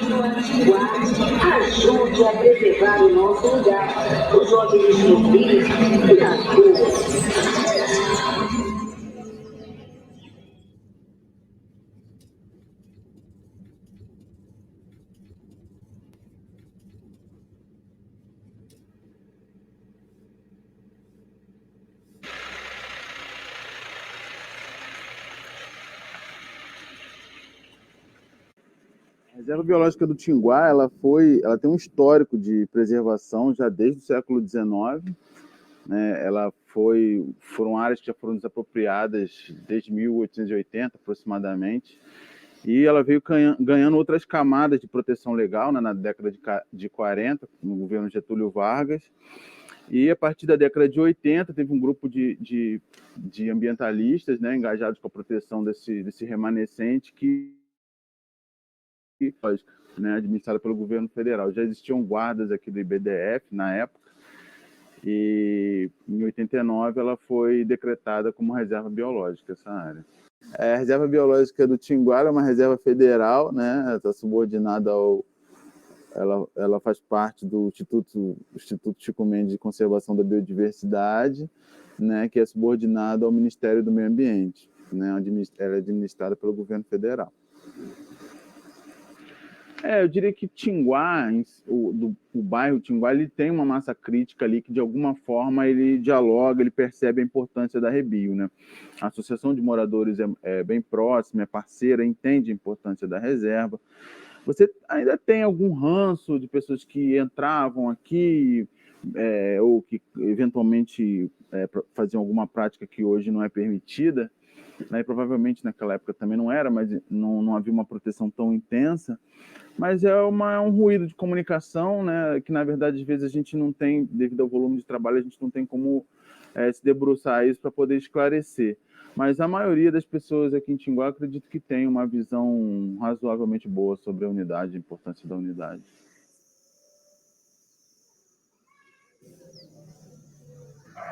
Ajude a preservar o nosso lugar. Os organismos vivos e as ruas. A Reserva Biológica do Tinguá, ela tem um histórico de preservação já desde o século XIX, né? Foram áreas que já foram desapropriadas desde 1880 aproximadamente, e ela veio ganhando outras camadas de proteção legal, né, na década de 40, no governo Getúlio Vargas, e a partir da década de 80 teve um grupo de ambientalistas, né, engajados com a proteção desse remanescente né, administrada pelo governo federal. Já existiam guardas aqui do IBDF na época, e em 89 ela foi decretada como reserva biológica, essa área. A Reserva Biológica do Tinguá é uma reserva federal, né? Está subordinada ela faz parte do Instituto Chico Mendes de Conservação da Biodiversidade, né? Que é subordinado ao Ministério do Meio Ambiente, né? Ela é administrada pelo governo federal. Eu diria que Tinguá, o bairro Tinguá, ele tem uma massa crítica ali que, de alguma forma, ele dialoga, ele percebe a importância da Rebio, né? A Associação de Moradores é bem próxima, é parceira, entende a importância da reserva. Você ainda tem algum ranço de pessoas que entravam aqui, ou que, eventualmente, faziam alguma prática que hoje não é permitida, né? E provavelmente naquela época também não era, mas não havia uma proteção tão intensa. Mas é um ruído de comunicação, né, que na verdade às vezes a gente não tem, devido ao volume de trabalho, a gente não tem como se debruçar isso para poder esclarecer. Mas a maioria das pessoas aqui em Tinguá acredito que tem uma visão razoavelmente boa sobre a unidade, a importância da unidade.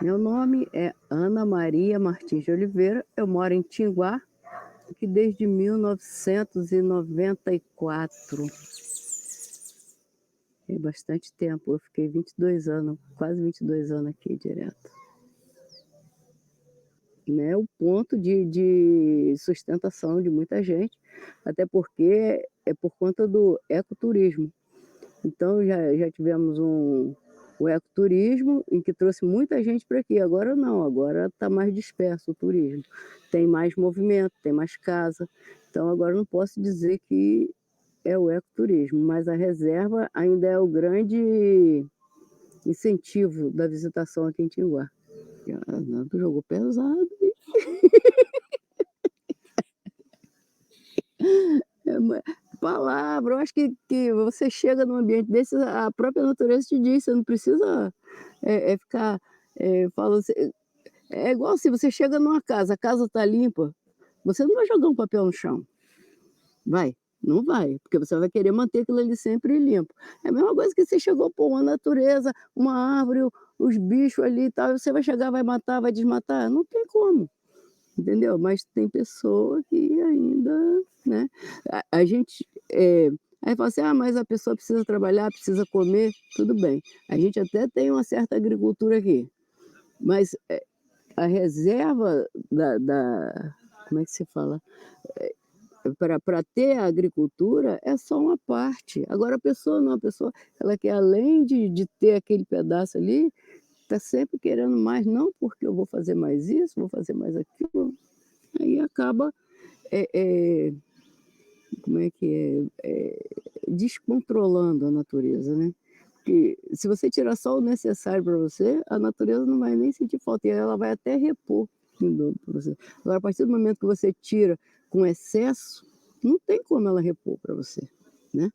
Meu nome é Ana Maria Martins de Oliveira, eu moro em Tinguá, aqui desde 1994. Tem bastante tempo, eu fiquei 22 anos, quase 22 anos aqui direto. Né, o ponto de sustentação de muita gente, até porque é por conta do ecoturismo. Então já tivemos o ecoturismo, em que trouxe muita gente para aqui. Agora não, agora está mais disperso o turismo. Tem mais movimento, tem mais casa. Então agora não posso dizer que é o ecoturismo, mas a reserva ainda é o grande incentivo da visitação aqui em Tinguá. Nando jogou pesado. Palavra, eu acho que você chega num ambiente desse, a própria natureza te diz, você não precisa ficar falando. É igual se você chega numa casa, a casa está limpa, você não vai jogar um papel no chão. Vai? Não vai, porque você vai querer manter aquilo ali sempre limpo. É a mesma coisa que você chegou, pô, uma natureza, uma árvore, os bichos ali e tal, você vai chegar, vai matar, vai desmatar? Não tem como, entendeu? Mas tem pessoa que ainda, né? A gente. Aí fala assim, mas a pessoa precisa trabalhar, precisa comer, tudo bem. A gente até tem uma certa agricultura aqui, mas a reserva como é que se fala? Para ter a agricultura é só uma parte. Agora a pessoa não, a pessoa ela quer, além de ter aquele pedaço ali, está sempre querendo mais, não porque eu vou fazer mais isso, vou fazer mais aquilo. Aí acaba, como é que descontrolando a natureza, né? Porque se você tirar só o necessário para você, a natureza não vai nem sentir falta, e ela vai até repor para você. Agora, a partir do momento que você tira com excesso, não tem como ela repor para você, né?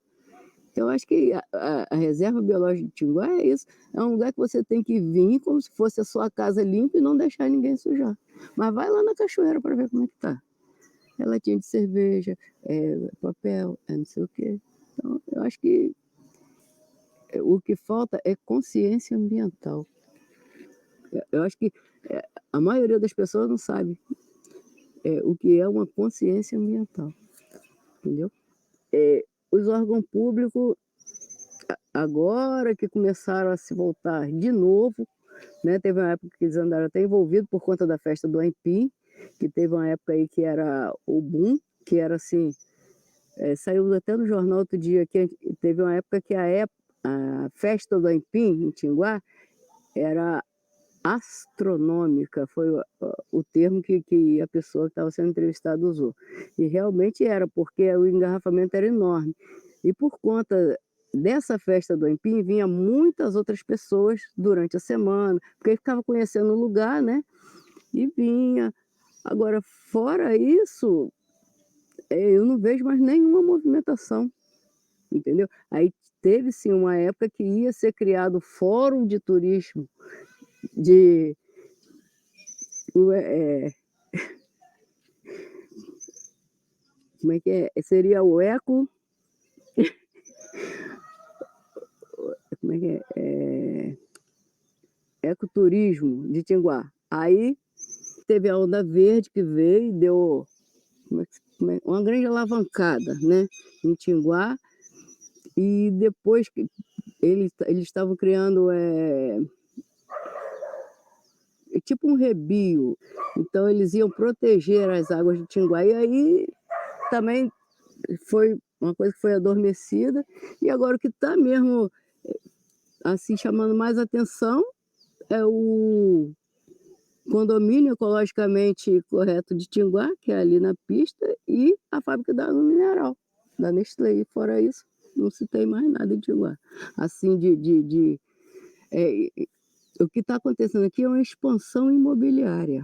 Então, eu acho que a Reserva Biológica de Tinguá é isso. É um lugar que você tem que vir como se fosse a sua casa limpa e não deixar ninguém sujar. Mas vai lá na cachoeira para ver como é que tá. É latinha de cerveja, papel, não sei o quê. Então, eu acho que o que falta é consciência ambiental. Eu acho que a maioria das pessoas não sabe o que é uma consciência ambiental, entendeu? os órgãos públicos, agora que começaram a se voltar de novo, né? Teve uma época que eles andaram até envolvidos por conta da festa do Aipim, que teve uma época aí que era o boom, que era assim, saiu até no jornal outro dia, que teve uma época que a festa do Aipim, em Tinguá, era astronômica, foi o termo que a pessoa que estava sendo entrevistada usou. E realmente era, porque o engarrafamento era enorme. E por conta dessa festa do Aipim, vinha muitas outras pessoas durante a semana, porque ficava conhecendo o lugar, né? E vinha. Agora, fora isso, eu não vejo mais nenhuma movimentação, entendeu? Aí teve sim uma época que ia ser criado fórum de turismo de como é que é? Seria o eco, como é que ecoturismo de Tinguá. Aí teve a onda verde que veio e deu uma grande alavancada, né, em Tinguá. E depois que eles estavam criando tipo um rebio, então eles iam proteger as águas de Tinguá. E aí também foi uma coisa que foi adormecida. E agora o que está mesmo assim chamando mais atenção é o condomínio ecologicamente correto de Tinguá, que é ali na pista, e a fábrica da água mineral, da Nestlé. E fora isso, não se tem mais nada em Tinguá. Assim, o que está acontecendo aqui é uma expansão imobiliária,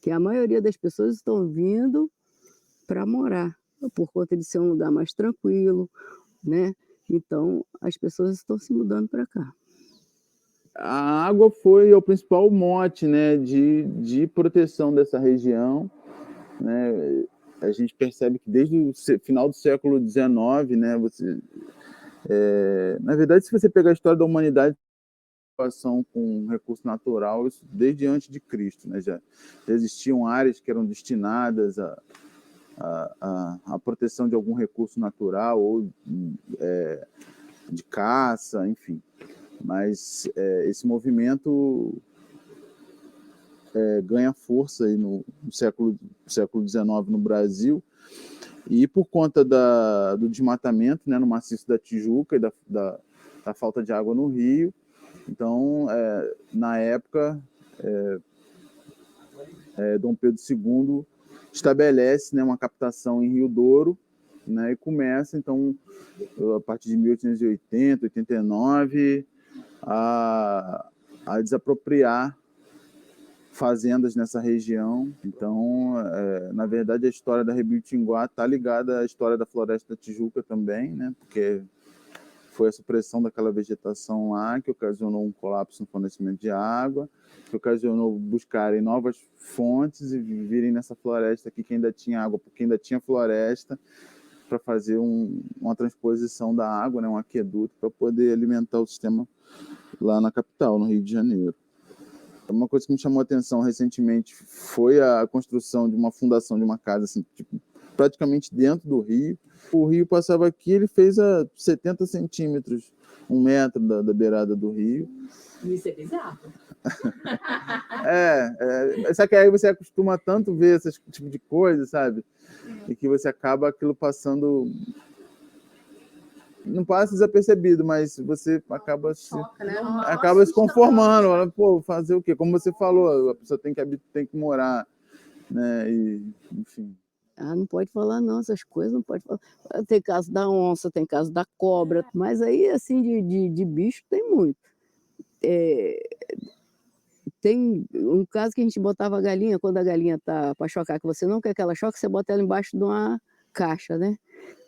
que a maioria das pessoas estão vindo para morar, por conta de ser um lugar mais tranquilo, né? Então, as pessoas estão se mudando para cá. A água foi o principal mote, né, de proteção dessa região, né? A gente percebe que desde o final do século XIX, né, na verdade, se você pegar a história da humanidade, relação com recurso natural, isso desde antes de Cristo, né, já existiam áreas que eram destinadas à proteção de algum recurso natural ou de caça, enfim. Mas esse movimento ganha força aí no século XIX no Brasil, e por conta do desmatamento, né, no maciço da Tijuca e da falta de água no rio. Então, na época, Dom Pedro II estabelece, né, uma captação em Rio Douro, né, e começa, então, a partir de 1880, 89, a desapropriar fazendas nessa região. Então, na verdade, a história da Rebio Tinguá está ligada à história da Floresta da Tijuca também, né? Porque foi a supressão daquela vegetação lá que ocasionou um colapso no fornecimento de água, que ocasionou buscarem novas fontes e viverem nessa floresta aqui que ainda tinha água, porque ainda tinha floresta, para fazer uma transposição da água, né? Um aqueduto, para poder alimentar o sistema lá na capital, no Rio de Janeiro. Uma coisa que me chamou a atenção recentemente foi a construção de uma fundação de uma casa, assim, tipo, praticamente dentro do rio. O rio passava aqui, ele fez a 70 centímetros, 1 metro da beirada do rio. Isso é bizarro. Só que aí você acostuma tanto ver esse tipo de coisa, sabe? E que você acaba aquilo passando... Não passa desapercebido, mas você acaba se conformando. Pô, fazer o quê? Como você falou, a pessoa tem que morar, né? E, enfim. Não pode falar não, essas coisas não pode falar. Tem caso da onça, tem caso da cobra, mas aí, assim, de bicho tem muito. Tem um caso que a gente botava a galinha, quando a galinha tá para chocar, que você não quer que ela choque, você bota ela embaixo de uma caixa, né?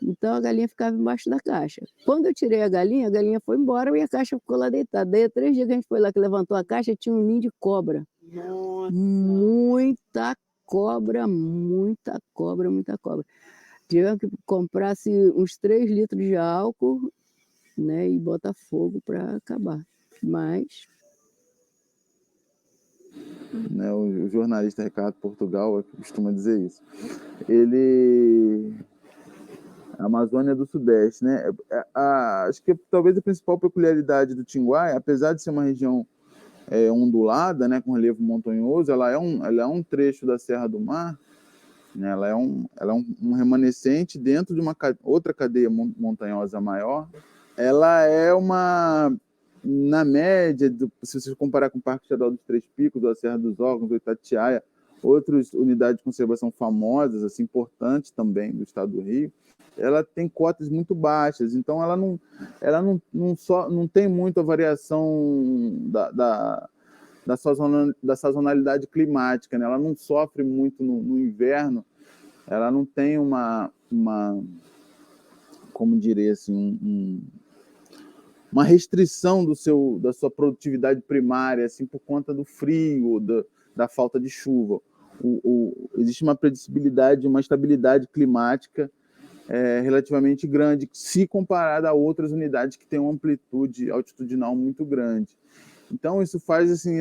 Então a galinha ficava embaixo da caixa. Quando eu tirei a galinha foi embora e a caixa ficou lá deitada. Daí 3 dias que a gente foi lá, que levantou a caixa, tinha um ninho de cobra. Nossa. Muita cobra, muita cobra, muita cobra. Tivemos que comprar uns 3 litros de álcool, né, e botar fogo para acabar. Mas... Né, o jornalista Ricardo Portugal costuma dizer isso. Ele A Amazônia do Sudeste, né? Acho que talvez a principal peculiaridade do Tinguá, apesar de ser uma região ondulada, né, com relevo montanhoso, ela é um trecho da Serra do Mar, né? Ela é um remanescente dentro de uma outra cadeia montanhosa maior. Ela é na média, se você comparar com o Parque Estadual dos Três Picos, a Serra dos Órgãos, do Itatiaia, outras unidades de conservação famosas, assim, importantes também do estado do Rio, ela tem cotas muito baixas, então ela não tem muita variação da sazonalidade climática, né? Ela não sofre muito no inverno, ela não tem como diria assim, uma restrição da sua produtividade primária, assim, por conta do frio, da falta de chuva. Existe uma previsibilidade, uma estabilidade climática relativamente grande, se comparada a outras unidades que têm uma amplitude altitudinal muito grande. Então isso faz assim,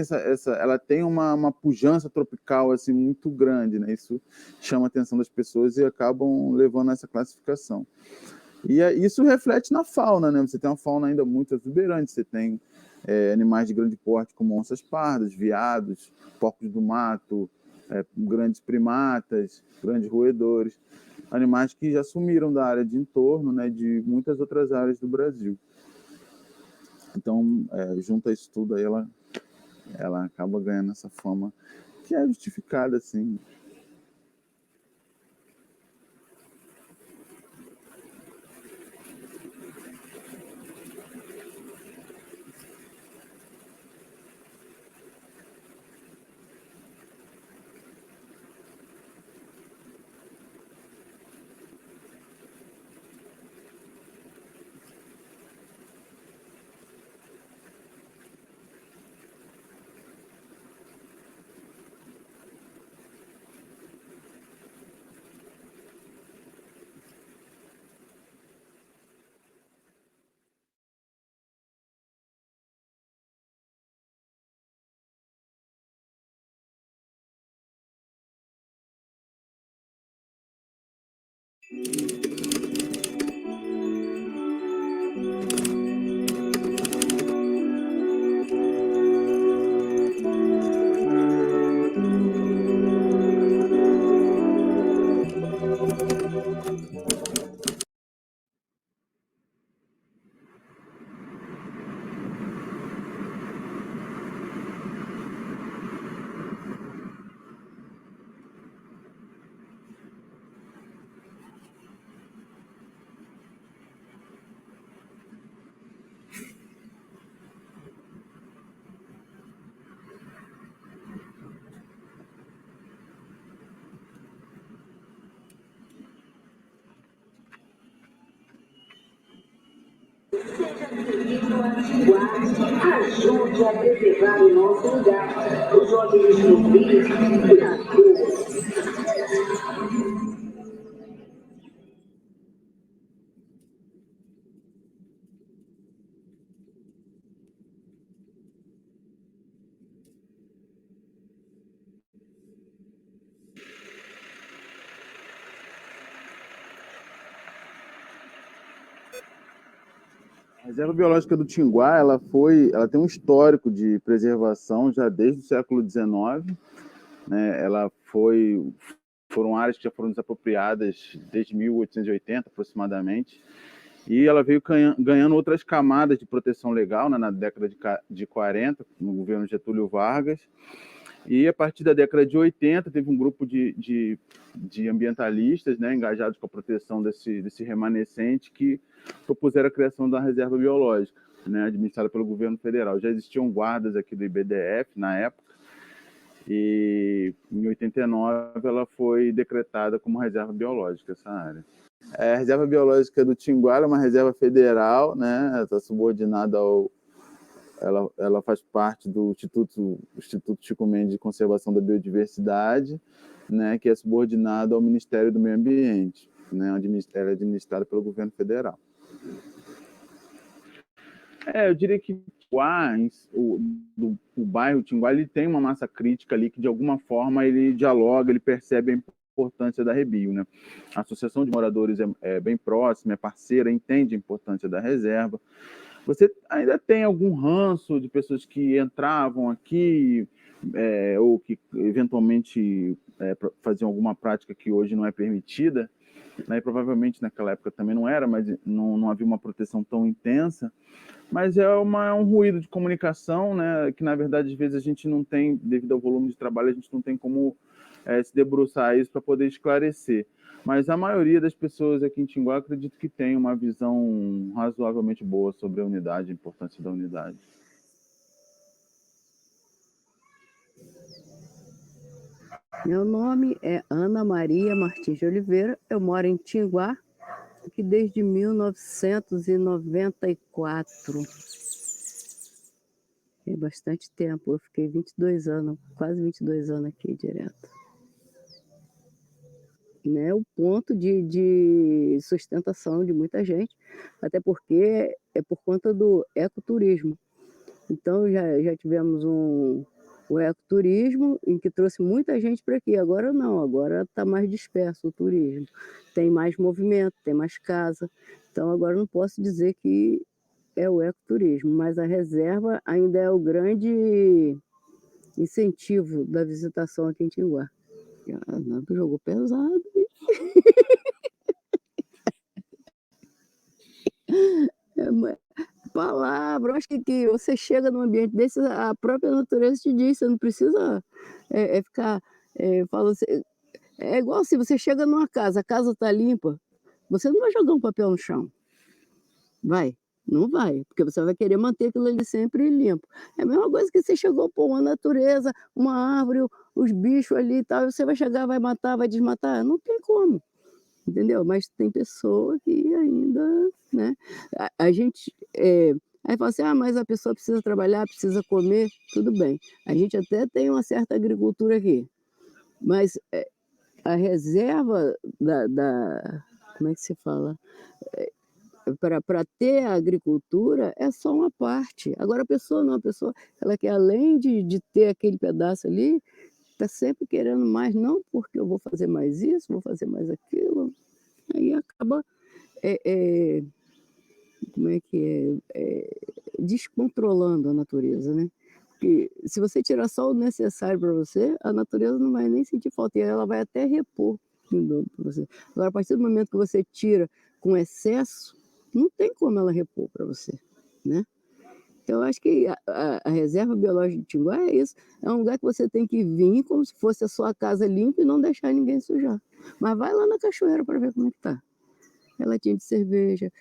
ela tem uma pujança tropical assim muito grande, né? Isso chama a atenção das pessoas e acabam levando a essa classificação. E isso reflete na fauna, né? Você tem uma fauna ainda muito exuberante, você tem animais de grande porte como onças pardas, veados, porcos do mato, grandes primatas, grandes roedores, animais que já sumiram da área de entorno, né, de muitas outras áreas do Brasil. Então, junto a isso tudo, aí ela acaba ganhando essa fama que é justificada, assim. Ajude a preservar o nosso lugar. Os organismos vivos e as coisas. A Reserva Biológica do Tinguá, ela tem um histórico de preservação já desde o século XIX, né? Foram áreas que já foram desapropriadas desde 1880 aproximadamente, e ela veio ganhando outras camadas de proteção legal, né, na década de 40, no governo Getúlio Vargas, e a partir da década de 80 teve um grupo de ambientalistas, né, engajados com a proteção desse remanescente, que propuseram a criação da reserva biológica, né, administrada pelo governo federal. Já existiam guardas aqui do IBDF na época, e em 89 ela foi decretada como reserva biológica, essa área. A reserva biológica do Tinguá é uma reserva federal, né, está subordinada ela faz parte do Instituto Chico Mendes de Conservação da Biodiversidade, né, que é subordinado ao Ministério do Meio Ambiente, né, ela é administrada pelo governo federal. Eu diria que o bairro Tinguá, ele tem uma massa crítica ali que, de alguma forma, ele dialoga, ele percebe a importância da Rebio, né? A Associação de Moradores é bem próxima, é parceira, entende a importância da reserva. Você ainda tem algum ranço de pessoas que entravam aqui ou que eventualmente faziam alguma prática que hoje não é permitida, né? E provavelmente naquela época também não era, mas não havia uma proteção tão intensa. Mas é um ruído de comunicação, né? Que na verdade às vezes a gente não tem, devido ao volume de trabalho, a gente não tem como se debruçar isso para poder esclarecer. Mas a maioria das pessoas aqui em Tinguá acredito que tem uma visão razoavelmente boa sobre a unidade, a importância da unidade. Meu nome é Ana Maria Martins de Oliveira, eu moro em Tinguá, aqui desde 1994. É bastante tempo, eu fiquei 22 anos, quase 22 anos aqui direto. Né, o ponto de sustentação de muita gente, até porque é por conta do ecoturismo. Então já tivemos o ecoturismo, em que trouxe muita gente para aqui. Agora não, agora está mais disperso o turismo. Tem mais movimento, tem mais casa. Então agora não posso dizer que é o ecoturismo, mas a reserva ainda é o grande incentivo da visitação aqui em Tinguá. A Nando jogou pesado. Palavra, eu acho que você chega num ambiente desse, a própria natureza te diz, você não precisa ficar falando assim. É igual se você chega numa casa, a casa está limpa, você não vai jogar um papel no chão. Vai? Não vai, porque você vai querer manter aquilo ali sempre limpo. É a mesma coisa que você chegou, pô, uma natureza, uma árvore, os bichos ali e tal, e você vai chegar, vai matar, vai desmatar, não tem como, entendeu? Mas tem pessoa que ainda, né? A gente, aí fala assim, mas a pessoa precisa trabalhar, precisa comer, tudo bem. A gente até tem uma certa agricultura aqui, mas a reserva como é que se fala? Para ter a agricultura é só uma parte. Agora a pessoa não, a pessoa ela quer, além de ter aquele pedaço ali, está sempre querendo mais, não porque eu vou fazer mais isso, vou fazer mais aquilo. Aí acaba, como é que descontrolando a natureza, né? Porque se você tirar só o necessário para você, a natureza não vai nem sentir falta, e ela vai até repor para você. Agora, a partir do momento que você tira com excesso, não tem como ela repor para você, né? Então, eu acho que a reserva biológica de Tinguá é isso. É um lugar que você tem que vir como se fosse a sua casa limpa e não deixar ninguém sujar. Mas vai lá na cachoeira para ver como é que tá. É latinha de cerveja,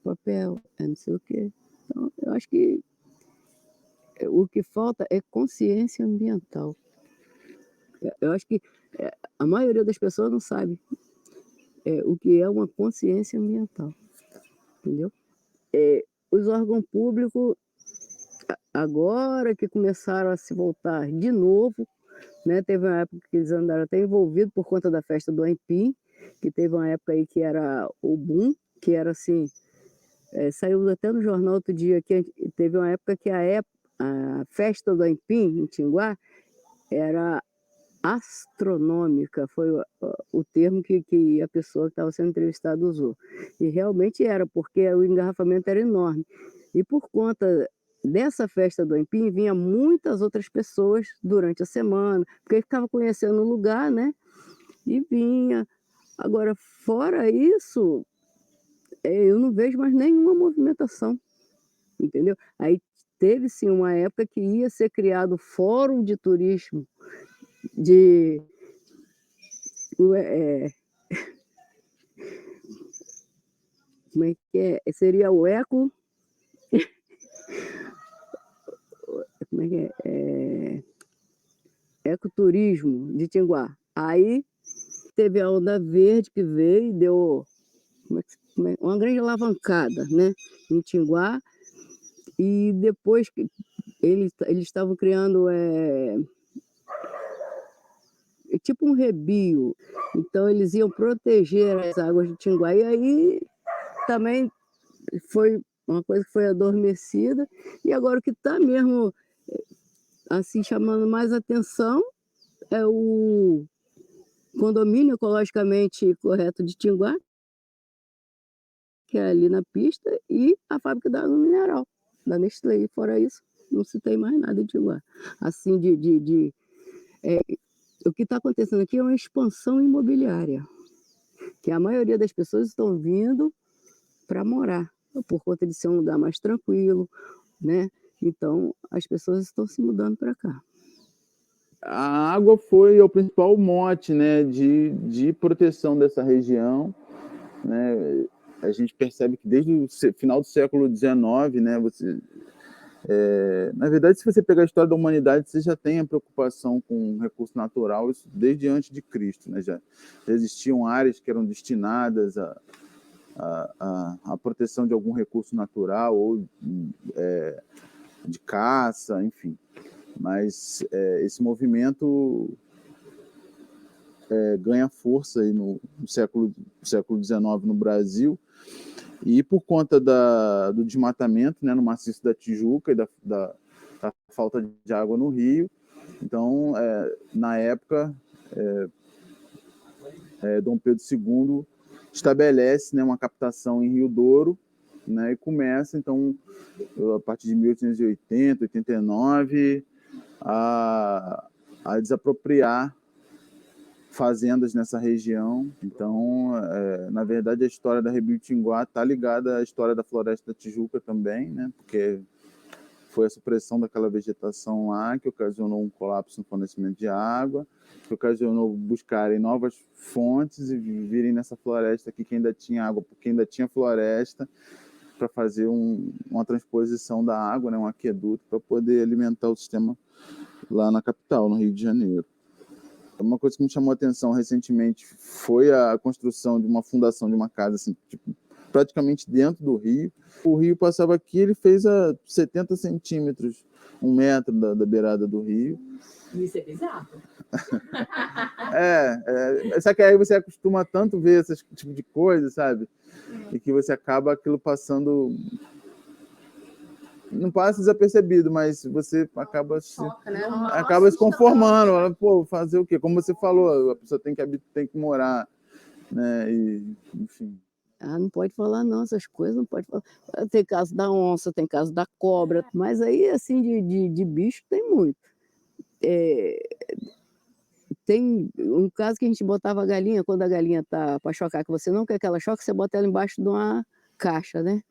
papel, não sei o quê. Então, eu acho que o que falta é consciência ambiental. Eu acho que a maioria das pessoas não sabe o que é uma consciência ambiental, entendeu? Os órgãos públicos, agora que começaram a se voltar de novo, né? Teve uma época que eles andaram até envolvidos por conta da festa do Aipim, que teve uma época aí que era o boom, que era assim, saiu até no jornal outro dia, que teve uma época que a festa do Aipim, em Tinguá, era astronômica, foi o termo que a pessoa que estava sendo entrevistada usou. E realmente era, porque o engarrafamento era enorme. E por conta dessa festa do Aipim, vinha muitas outras pessoas durante a semana, porque ficava conhecendo o lugar, né? E vinha. Agora, fora isso, eu não vejo mais nenhuma movimentação, entendeu? Aí teve sim uma época que ia ser criado fórum de turismo de como é que é? Seria o eco, como é que ecoturismo de Tinguá. Aí teve a onda verde que veio e deu uma grande alavancada, né, em Tinguá. E depois que eles estavam criando tipo um rebio, então eles iam proteger as águas de Tinguá, e aí também foi uma coisa que foi adormecida, e agora o que está mesmo assim chamando mais atenção é o condomínio ecologicamente correto de Tinguá, que é ali na pista, e a fábrica da água mineral, da Nestlé. E fora isso, não se tem mais nada em Tinguá. Assim, o que está acontecendo aqui é uma expansão imobiliária, que a maioria das pessoas estão vindo para morar, por conta de ser um lugar mais tranquilo, né? Então, as pessoas estão se mudando para cá. A água foi o principal mote, né, de proteção dessa região, né? A gente percebe que desde o final do século XIX, né, na verdade, se você pegar a história da humanidade, você já tem a preocupação com recurso natural, isso desde antes de Cristo, né? Já existiam áreas que eram destinadas à proteção de algum recurso natural ou de caça, enfim. Mas esse movimento ganha força aí no século XIX no Brasil, e por conta do desmatamento, né, no maciço da Tijuca e da falta de água no rio. Então, na época, Dom Pedro II estabelece, né, uma captação em Rio Douro, né, e começa, então, a partir de 1880, 89, a desapropriar fazendas nessa região. Então, na verdade, a história da Rebio Tinguá está ligada à história da Floresta da Tijuca também, né? Porque foi a supressão daquela vegetação lá que ocasionou um colapso no fornecimento de água, que ocasionou buscarem novas fontes e virem nessa floresta aqui que ainda tinha água, porque ainda tinha floresta, para fazer uma transposição da água, né? Um aqueduto, para poder alimentar o sistema lá na capital, no Rio de Janeiro. Uma coisa que me chamou a atenção recentemente foi a construção de uma fundação de uma casa, assim, tipo, praticamente dentro do rio. O rio passava aqui, ele fez a 70 centímetros, 1 metro da beirada do rio. Isso é bizarro. Só que aí você acostuma tanto ver esse tipo de coisa, sabe? E que você acaba aquilo passando... Não passa desapercebido, mas você acaba se conformando. Pô, fazer o quê? Como você falou, a pessoa tem que morar, né? E, enfim. Não pode falar não, essas coisas não pode falar. Tem caso da onça, tem caso da cobra, mas aí, assim, de bicho tem muito. Tem um caso que a gente botava a galinha, quando a galinha tá para chocar, que você não quer que ela choque, você bota ela embaixo de uma caixa, né?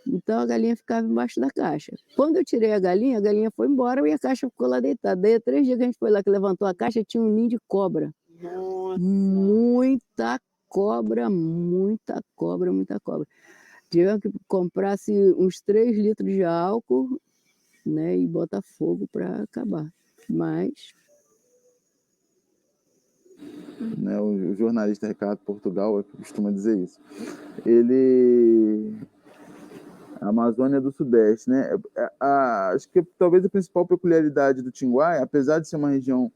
Então a galinha ficava embaixo da caixa. Quando eu tirei a galinha foi embora e a caixa ficou lá deitada. Daí, 3 dias que a gente foi lá, que levantou a caixa, tinha um ninho de cobra. Nossa. Muita cobra, muita cobra, muita cobra. Tivemos que comprar uns 3 litros de álcool, né, e botar fogo para acabar. Mas... Né, o jornalista Ricardo Portugal costuma dizer isso. A Amazônia do Sudeste, né? Acho que talvez a principal peculiaridade do Tinguá, apesar de ser uma região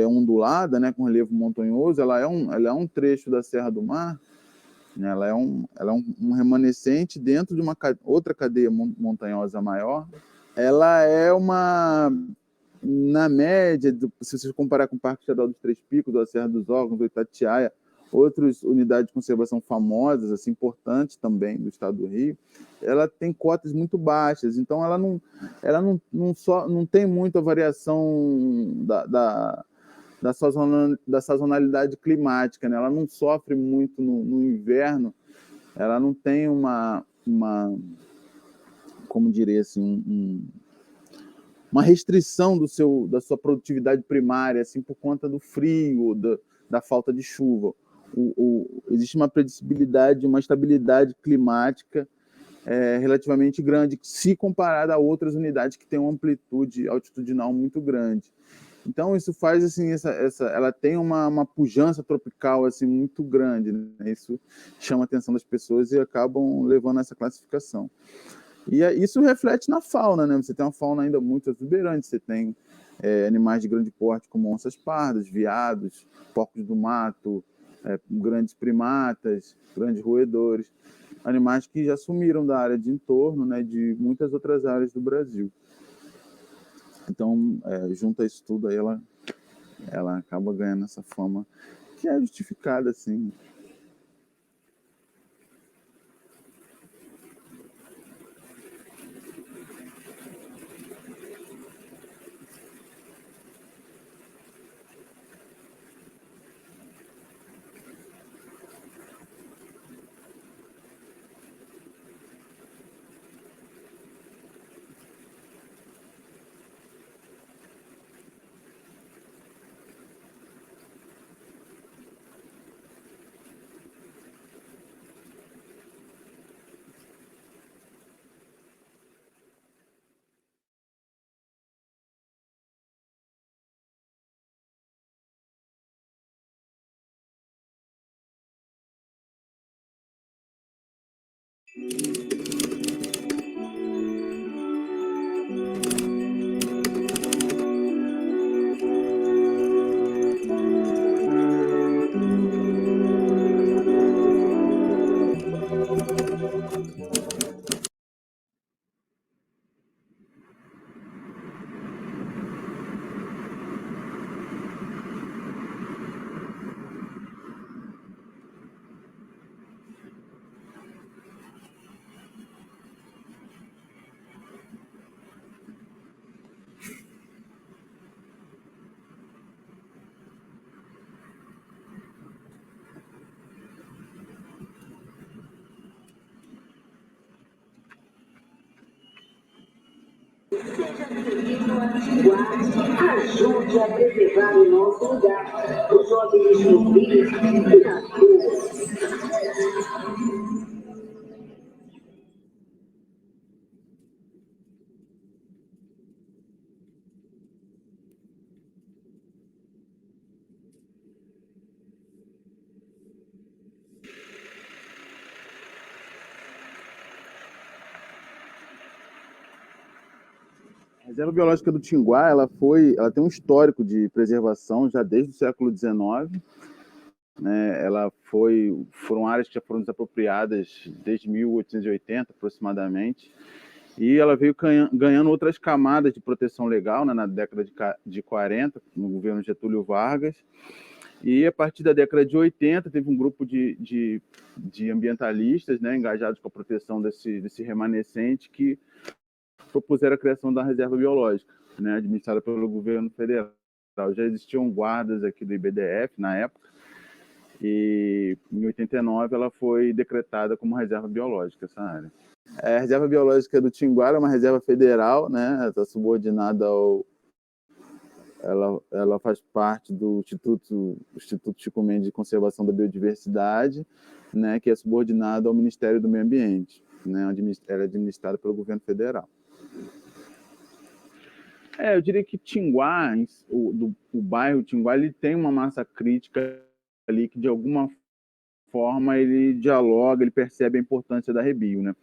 ondulada, né, com relevo montanhoso, ela é um trecho da Serra do Mar, né? Ela é um remanescente dentro de uma outra cadeia montanhosa maior. Ela é na média, se você comparar com o Parque Estadual dos Três Picos, a Serra dos Órgãos, do Itatiaia, outras unidades de conservação famosas, assim, importantes também do estado do Rio, ela tem cotas muito baixas, então ela não tem muita variação da sazonalidade climática, né? Ela não sofre muito no inverno, ela não tem como diria assim, uma restrição da sua produtividade primária, assim, por conta do frio, da falta de chuva. Existe uma previsibilidade, uma estabilidade climática relativamente grande, se comparada a outras unidades que têm uma amplitude altitudinal muito grande. Então, isso faz, assim, ela tem uma pujança tropical, assim, muito grande, né? Isso chama a atenção das pessoas e acabam levando essa classificação. E isso reflete na fauna, né? Você tem uma fauna ainda muito exuberante, você tem animais de grande porte como onças pardas, veados, porcos do mato, grandes primatas, grandes roedores, animais que já sumiram da área de entorno, né, de muitas outras áreas do Brasil. Então, junto a isso tudo, aí ela acaba ganhando essa fama que é justificada, sim. Ajude a preservar o nosso lugar. O jornalismo livre na rua. A Reserva Biológica do Tinguá, ela tem um histórico de preservação já desde o século XIX, né? Foram áreas que já foram desapropriadas desde 1880 aproximadamente, e ela veio ganhando outras camadas de proteção legal, né, na década de 40, no governo Getúlio Vargas, e a partir da década de 80 teve um grupo de ambientalistas, né, engajados com a proteção desse remanescente, que propuseram a criação da reserva biológica, né, administrada pelo governo federal. Já existiam guardas aqui do IBDF na época, e em 89 ela foi decretada como reserva biológica, essa área. A reserva biológica do Tinguá é uma reserva federal, né, está subordinada ao... Ela faz parte do Instituto Chico Mendes de Conservação da Biodiversidade, né, que é subordinado ao Ministério do Meio Ambiente, né, ela é administrada pelo governo federal. Eu diria que Tinguá, o bairro Tinguá, ele tem uma massa crítica ali que, de alguma forma, ele dialoga, ele percebe a importância da Rebio, né?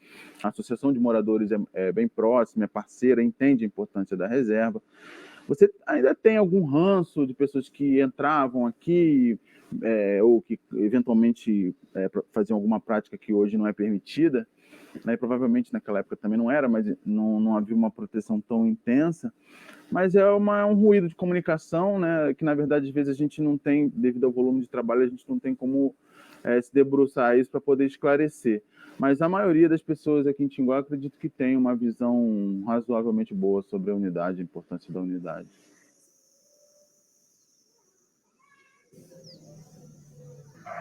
A associação de moradores é bem próxima, é parceira, entende a importância da reserva. Você ainda tem algum ranço de pessoas que entravam aqui ou que, eventualmente, faziam alguma prática que hoje não é permitida, né? Provavelmente naquela época também não era, mas não havia uma proteção tão intensa. Mas é um ruído de comunicação, né, que, na verdade, às vezes a gente não tem, devido ao volume de trabalho, a gente não tem como se debruçar isso para poder esclarecer. Mas a maioria das pessoas aqui em Tinguá, acredito que tem uma visão razoavelmente boa sobre a unidade, a importância da unidade.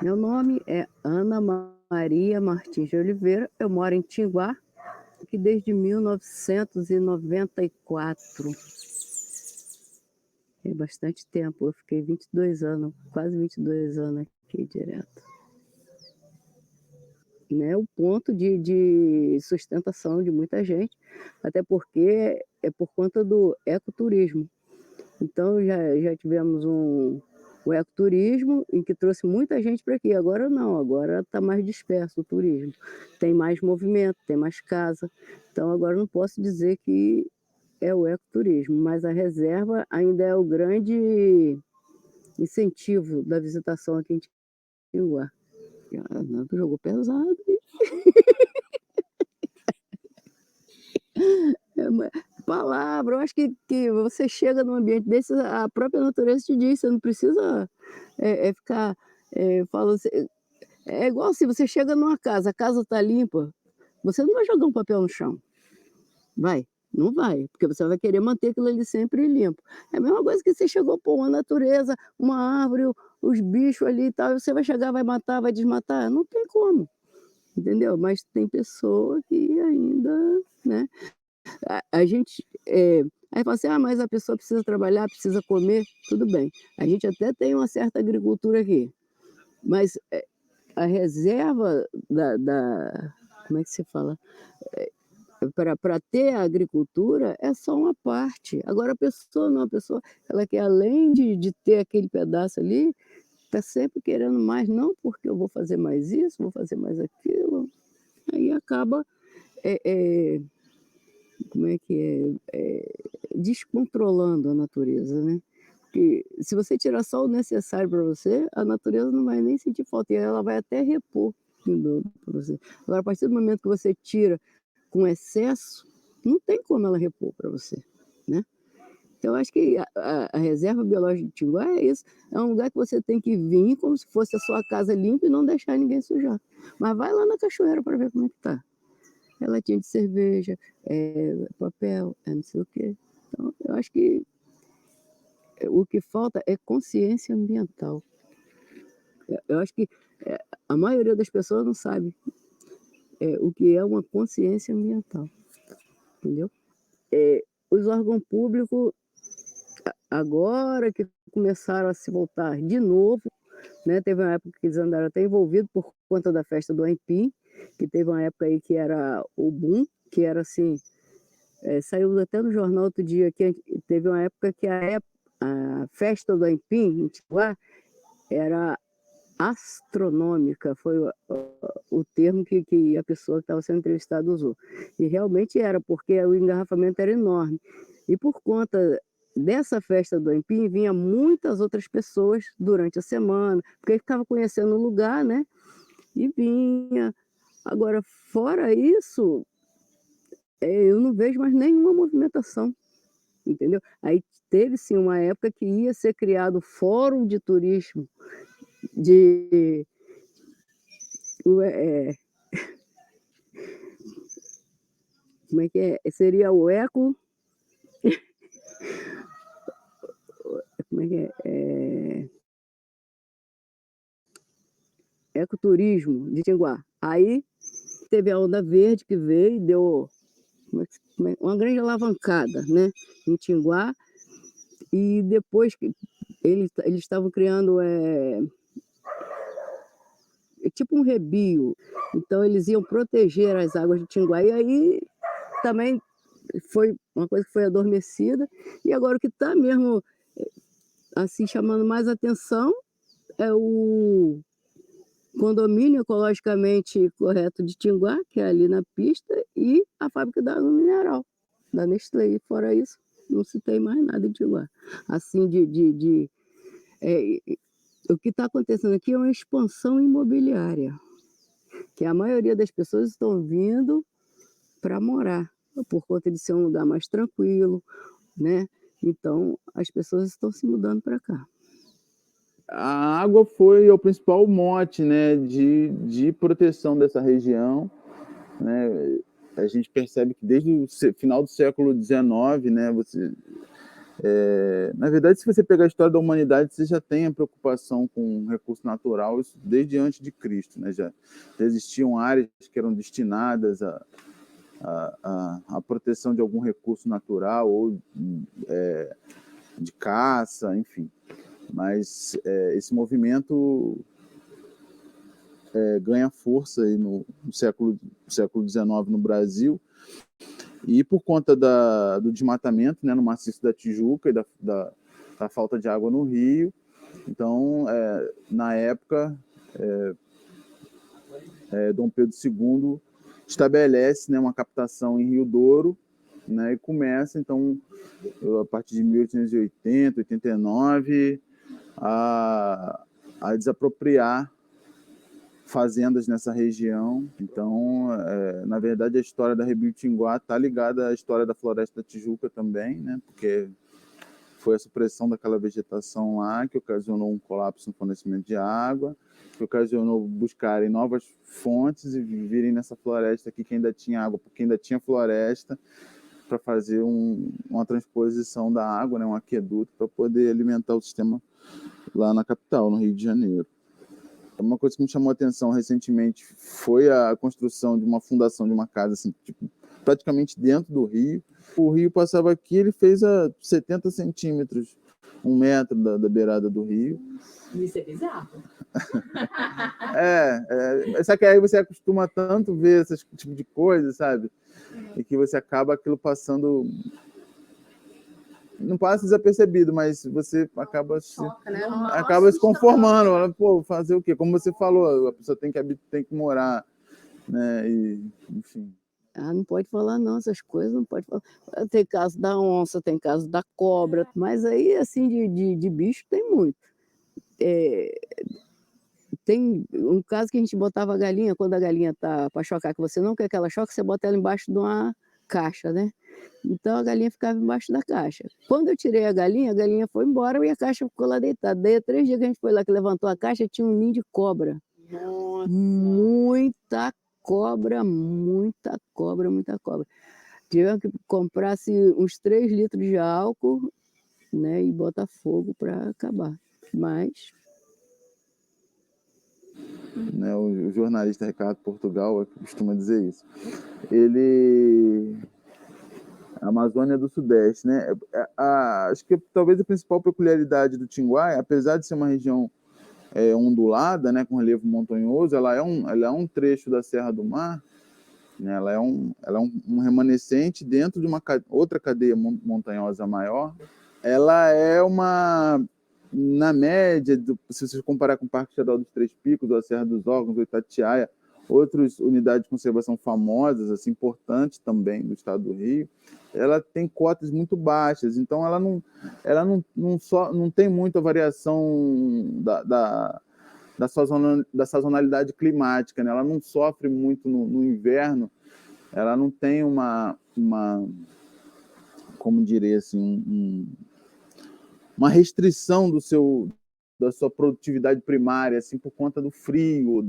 Meu nome é Ana Maria Martins de Oliveira, eu moro em Tinguá, aqui desde 1994. Tem bastante tempo, eu fiquei 22 anos, quase 22 anos aqui direto. Né, o ponto de sustentação de muita gente, até porque é por conta do ecoturismo. Então já tivemos o ecoturismo, em que trouxe muita gente para aqui. Agora não, agora está mais disperso o turismo. Tem mais movimento, tem mais casa. Então agora não posso dizer que é o ecoturismo, mas a reserva ainda é o grande incentivo da visitação aqui em Tinguá. Não, jogou pesado. Palavra, eu acho que você chega num ambiente desse, a própria natureza te diz, você não precisa ficar, falando assim, é igual se você chega numa casa, a casa está limpa, você não vai jogar um papel no chão, vai? Não vai, porque você vai querer manter aquilo ali sempre limpo. É a mesma coisa que você chegou, pô, uma natureza, uma árvore, os bichos ali e tal, e você vai chegar, vai matar, vai desmatar? Não tem como, entendeu? Mas tem pessoa que ainda, né? A gente, aí fala assim: "Ah, mas a pessoa precisa trabalhar, precisa comer", tudo bem. A gente até tem uma certa agricultura aqui, mas, a reserva como é que se fala? Para ter a agricultura é só uma parte. Agora a pessoa não, a pessoa ela quer além de ter aquele pedaço ali, está sempre querendo mais, não porque eu vou fazer mais isso, vou fazer mais aquilo, aí acaba, eh eh, como é que é? Descontrolando a natureza, né. Porque se você tirar só o necessário para você, a natureza não vai nem sentir falta e ela vai até repor em dobro para você. Agora a partir do momento que você tira com excesso, não tem como ela repor para você, né. Então eu acho que a reserva biológica de Timbó é isso, é um lugar que você tem que vir como se fosse a sua casa limpa e não deixar ninguém sujar. Mas vai lá na cachoeira para ver como é que tá. É latinha de cerveja, papel, não sei o quê. Então eu acho que o que falta é consciência ambiental. Eu acho que, a maioria das pessoas não sabe, o que é uma consciência ambiental, entendeu? Os órgãos públicos, agora que começaram a se voltar de novo, né, teve uma época que eles andaram até envolvidos por conta da festa do Aipim, que teve uma época aí que era o boom, que era assim, saiu até no jornal outro dia que teve uma época que a festa do Aipim, em Tijuá, era astronômica, foi o termo que a pessoa que estava sendo entrevistada usou. E realmente era, porque o engarrafamento era enorme. E por conta dessa festa do Aipim, vinha muitas outras pessoas durante a semana, porque ficava conhecendo o lugar, né? E vinha. Agora, fora isso, eu não vejo mais nenhuma movimentação, entendeu? Aí teve sim uma época que ia ser criado fórum de turismo de como é que é? Seria o como é que é? Ecoturismo de Tinguá. Aí teve a onda verde que veio e deu uma grande alavancada, né, em Tinguá, e depois que eles estavam criando, tipo um rebio, então eles iam proteger as águas de Tinguá, e aí também foi uma coisa que foi adormecida, e agora o que está mesmo, assim, chamando mais atenção é o condomínio ecologicamente correto de Tinguá, que é ali na pista, e a fábrica da água mineral, da Nestlé. E fora isso, não se tem mais nada em Tinguá. Assim, o que está acontecendo aqui é uma expansão imobiliária, que a maioria das pessoas estão vindo para morar, por conta de ser um lugar mais tranquilo, né? Então, as pessoas estão se mudando para cá. A água foi o principal mote, né, de proteção dessa região, né? A gente percebe que desde o final do século XIX, né, na verdade, se você pegar a história da humanidade, você já tem a preocupação com recurso natural, isso desde antes de Cristo, né? Já existiam áreas que eram destinadas à proteção de algum recurso natural ou de caça, enfim. Mas esse movimento ganha força aí no século XIX no Brasil, e por conta do desmatamento, né, no maciço da Tijuca e da falta de água no rio. Então, na época, Dom Pedro II estabelece, né, uma captação em Rio Douro, né, e começa, então, a partir de 1880, 89, a desapropriar fazendas nessa região. Então, na verdade, a história da Rebio Tinguá está ligada à história da Floresta da Tijuca também, né? Porque foi a supressão daquela vegetação lá, que ocasionou um colapso no fornecimento de água, que ocasionou buscarem novas fontes e virem nessa floresta aqui que ainda tinha água, porque ainda tinha floresta, para fazer uma transposição da água, né, um aqueduto, para poder alimentar o sistema lá na capital, no Rio de Janeiro. Uma coisa que me chamou a atenção recentemente foi a construção de uma fundação de uma casa assim, tipo, praticamente dentro do rio. O rio passava aqui, ele fez a 70 centímetros, 1 metro da beirada do rio. Isso é bizarro. Só que aí você acostuma tanto ver esse tipo de coisa, sabe? E que você acaba aquilo passando... Não passa desapercebido, mas você acaba se conformando. Pô, fazer o quê? Como você falou, a pessoa tem que morar, né? E, enfim. Não pode falar não, essas coisas não pode falar. Tem caso da onça, tem caso da cobra, mas aí, assim, de bicho tem muito. Tem um caso que a gente botava a galinha, quando a galinha tá para chocar, que você não quer que ela choque, você bota ela embaixo de uma caixa, né? Então a galinha ficava embaixo da caixa. Quando eu tirei a galinha foi embora e a caixa ficou lá deitada. Daí, 3 dias que a gente foi lá, que levantou a caixa, tinha um ninho de cobra. Nossa. Muita cobra, muita cobra, muita cobra. Tivemos que comprar uns 3 litros de álcool, né, e botar fogo para acabar. Mas... Né, o jornalista Ricardo Portugal costuma dizer isso. A Amazônia do Sudeste, né? Acho que talvez a principal peculiaridade do Tinguá, apesar de ser uma região ondulada, né, com relevo montanhoso, ela é um trecho da Serra do Mar, né? Ela é um remanescente dentro de uma outra cadeia montanhosa maior. Ela é na média, se você comparar com o Parque Estadual dos Três Picos, ou a Serra dos Órgãos, ou Itatiaia, outras unidades de conservação famosas, assim, importantes também do estado do Rio, ela tem cotas muito baixas, então ela não tem muita variação da sazonalidade climática, né? Ela não sofre muito no inverno, ela não tem como diria assim, uma restrição da sua produtividade primária, assim, por conta do frio,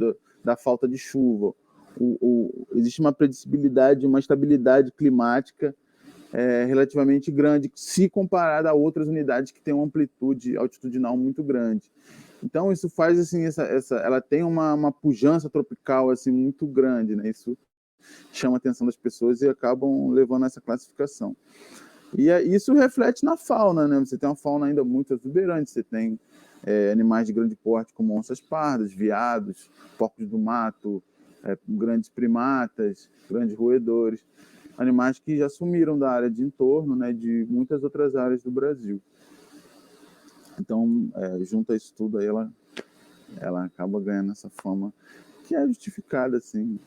da falta de chuva. Existe uma previsibilidade, uma estabilidade climática relativamente grande, se comparada a outras unidades que têm uma amplitude altitudinal muito grande. Então, isso faz, assim, ela tem uma pujança tropical assim, muito grande, né? Isso chama a atenção das pessoas e acabam levando a essa classificação. E isso reflete na fauna, né? Você tem uma fauna ainda muito exuberante, você tem animais de grande porte como onças pardas, veados, porcos do mato, grandes primatas, grandes roedores, animais que já sumiram da área de entorno, né, de muitas outras áreas do Brasil. Então, junto a isso tudo, aí ela acaba ganhando essa fama que é justificada, assim.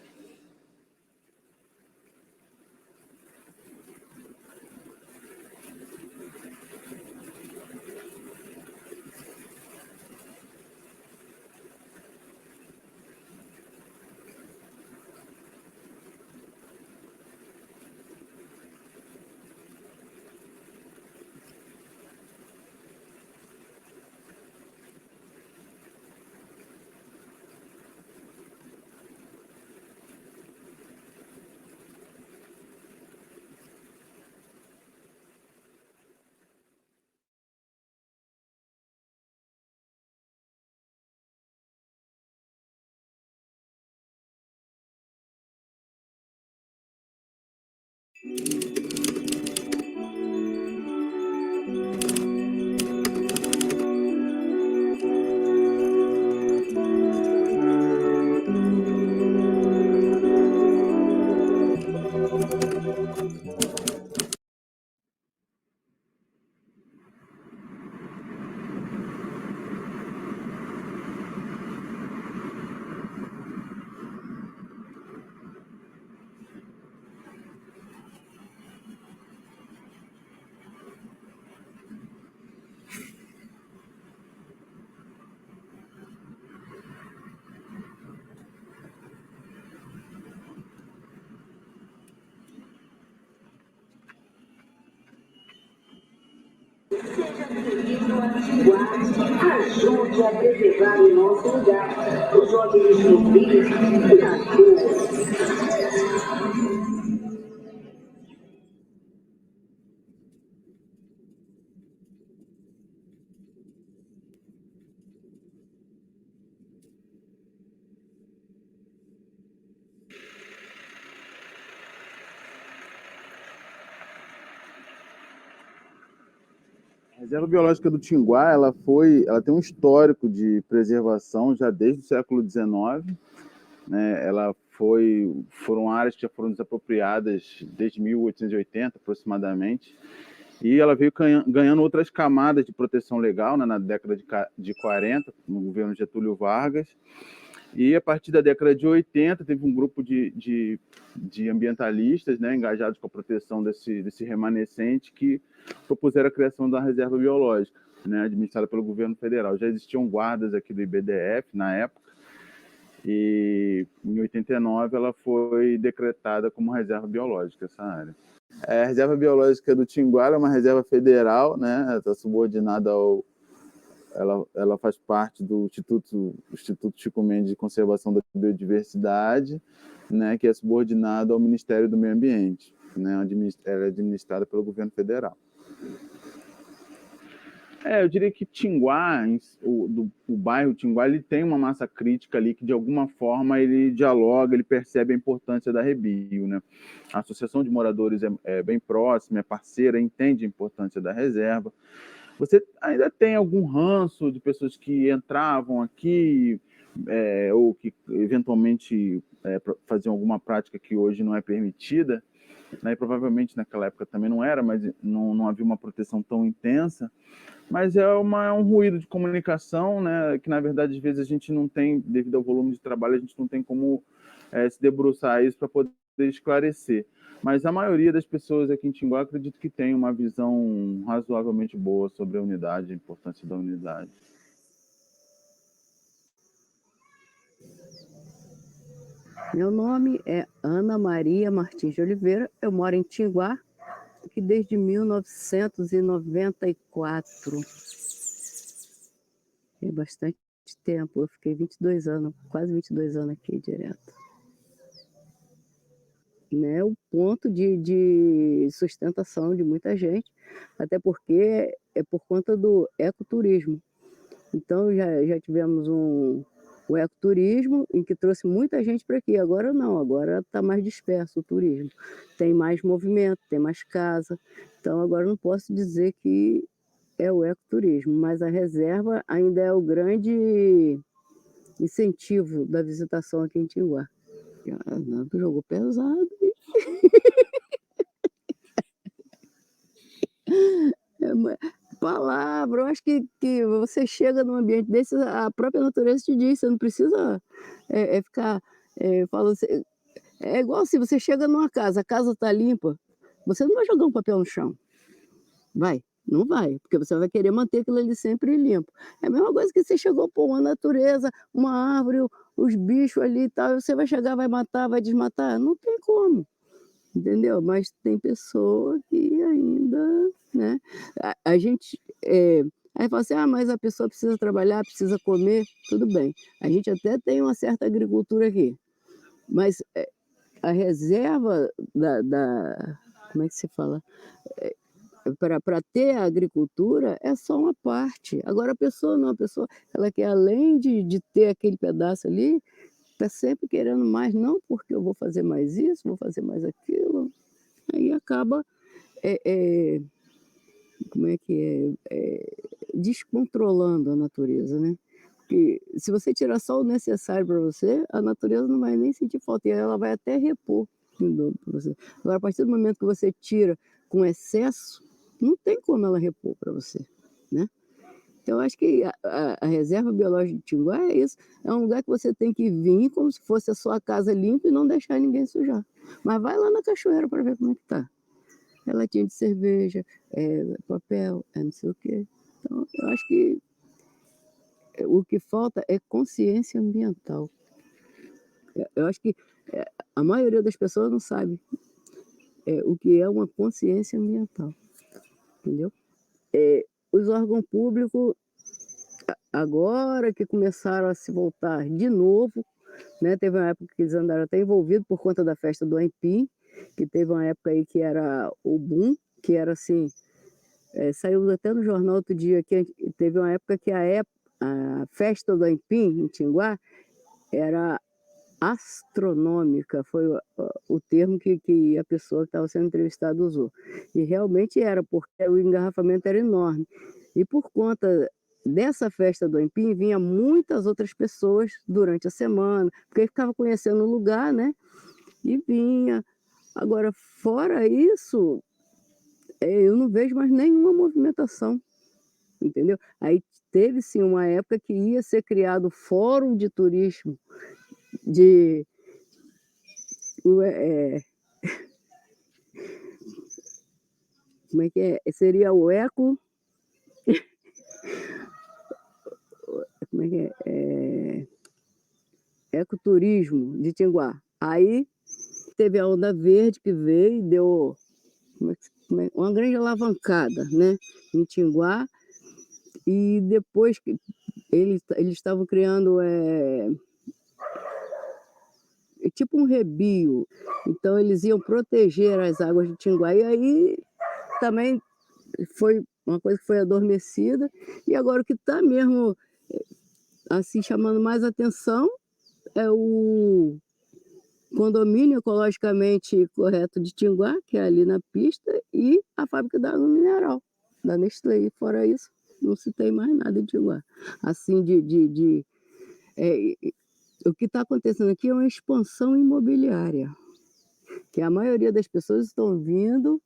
Ajude a preservar o nosso lugar. Os organismos vivos nas ruas. A Reserva Biológica do Tinguá, ela tem um histórico de preservação já desde o século XIX, né? Foram áreas que já foram desapropriadas desde 1880 aproximadamente, e ela veio ganhando outras camadas de proteção legal, né, na década de 40, no governo Getúlio Vargas. E a partir da década de 80 teve um grupo de ambientalistas, né, engajados com a proteção desse remanescente, que propuseram a criação da reserva biológica, né, administrada pelo governo federal. Já existiam guardas aqui do IBDF na época, e em 89 ela foi decretada como reserva biológica, essa área. A reserva biológica do Tinguá é uma reserva federal, né, está subordinada ao... Ela faz parte do Instituto Chico Mendes de Conservação da Biodiversidade, né, que é subordinado ao Ministério do Meio Ambiente, né, ela é administrada pelo governo federal. Eu diria que Tinguá, o bairro Tinguá, ele tem uma massa crítica ali que, de alguma forma, ele dialoga, ele percebe a importância da Rebio, né? A associação de moradores é bem próxima, é parceira, entende a importância da reserva. Você ainda tem algum ranço de pessoas que entravam aqui ou que, eventualmente, faziam alguma prática que hoje não é permitida, né? E provavelmente naquela época também não era, mas não havia uma proteção tão intensa. Mas é um ruído de comunicação, né, que, na verdade, às vezes a gente não tem, devido ao volume de trabalho, a gente não tem como se debruçar isso para poder esclarecer. Mas a maioria das pessoas aqui em Tinguá, acredito que tem uma visão razoavelmente boa sobre a unidade, a importância da unidade. Meu nome é Ana Maria Martins de Oliveira, eu moro em Tinguá, aqui desde 1994. Tem bastante tempo, eu fiquei 22 anos, quase 22 anos aqui direto. Né, o ponto de sustentação de muita gente, até porque é por conta do ecoturismo. Então já tivemos o ecoturismo, em que trouxe muita gente para aqui. Agora não, agora está mais disperso o turismo. Tem mais movimento, tem mais casa. Então agora não posso dizer que é o ecoturismo, mas a reserva ainda é o grande incentivo da visitação aqui em Tinguá. Nando jogou pesado. Palavra, eu acho que você chega num ambiente desse, a própria natureza te diz, você não precisa ficar falando. É igual se você chega numa casa, a casa está limpa, você não vai jogar um papel no chão. Vai? Não vai, porque você vai querer manter aquilo ali sempre limpo. É a mesma coisa que você chegou, pô, uma natureza, uma árvore, os bichos ali e tal, você vai chegar, vai matar, vai desmatar? Não tem como. Entendeu? Mas tem pessoa que ainda, né? A gente aí fala assim, mas a pessoa precisa trabalhar, precisa comer, tudo bem. A gente até tem uma certa agricultura aqui, mas a reserva como é que se fala? Para ter a agricultura é só uma parte. Agora a pessoa não, a pessoa ela quer, além de ter aquele pedaço ali, está sempre querendo mais, não porque eu vou fazer mais isso, vou fazer mais aquilo. Aí acaba, como é que descontrolando a natureza, né? Porque se você tirar só o necessário para você, a natureza não vai nem sentir falta, e ela vai até repor em dobro para você. Agora, a partir do momento que você tira com excesso, não tem como ela repor para você, né? Então, eu acho que a reserva biológica de Tinguá é isso. É um lugar que você tem que vir como se fosse a sua casa limpa e não deixar ninguém sujar. Mas vai lá na cachoeira para ver como é que tá. É latinha de cerveja, papel, não sei o quê. Então, eu acho que o que falta é consciência ambiental. Eu acho que a maioria das pessoas não sabe o que é uma consciência ambiental. Entendeu? os órgãos públicos, agora que começaram a se voltar de novo, né? Teve uma época que eles andaram até envolvidos por conta da festa do Aipim, que teve uma época aí que era o boom, que era assim, saiu até no jornal outro dia, que teve uma época que a festa do Aipim, em Tinguá, era astronômica, foi o termo que a pessoa que estava sendo entrevistada usou. E realmente era, porque o engarrafamento era enorme. E por conta dessa festa do Aipim, vinha muitas outras pessoas durante a semana, porque ficava conhecendo o lugar, né? E vinha. Agora, fora isso, eu não vejo mais nenhuma movimentação, entendeu? Aí teve sim uma época que ia ser criado fórum de turismo de como é que é? Seria o eco, como é que ecoturismo de Tinguá. Aí teve a onda verde que veio e deu uma grande alavancada, né, em Tinguá. E depois que eles estavam criando tipo um rebio, então eles iam proteger as águas de Tinguá. E aí também foi uma coisa que foi adormecida. E agora o que está mesmo assim chamando mais atenção é o condomínio ecologicamente correto de Tinguá, que é ali na pista, e a fábrica da água mineral, da Nestlé. E fora isso, não se tem mais nada em Tinguá. Assim, o que está acontecendo aqui é uma expansão imobiliária, que a maioria das pessoas estão vindo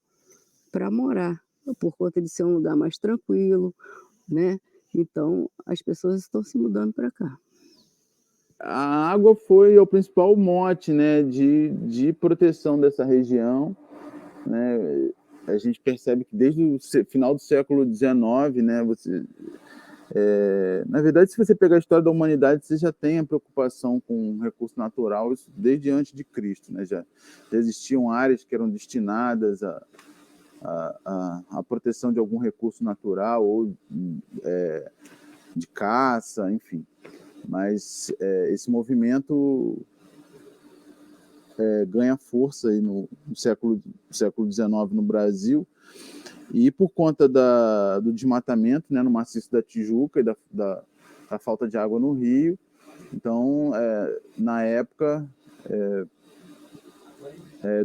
para morar, por conta de ser um lugar mais tranquilo, né? Então, as pessoas estão se mudando para cá. A água foi o principal mote, né, de proteção dessa região, né? A gente percebe que desde o final do século XIX, né, na verdade, se você pegar a história da humanidade, você já tem a preocupação com o recurso natural, isso desde antes de Cristo, né? Já existiam áreas que eram destinadas à proteção de algum recurso natural ou de caça, enfim. Mas esse movimento ganha força aí no século XIX no Brasil, e por conta do desmatamento, né, no maciço da Tijuca e da falta de água no rio. Então, na época,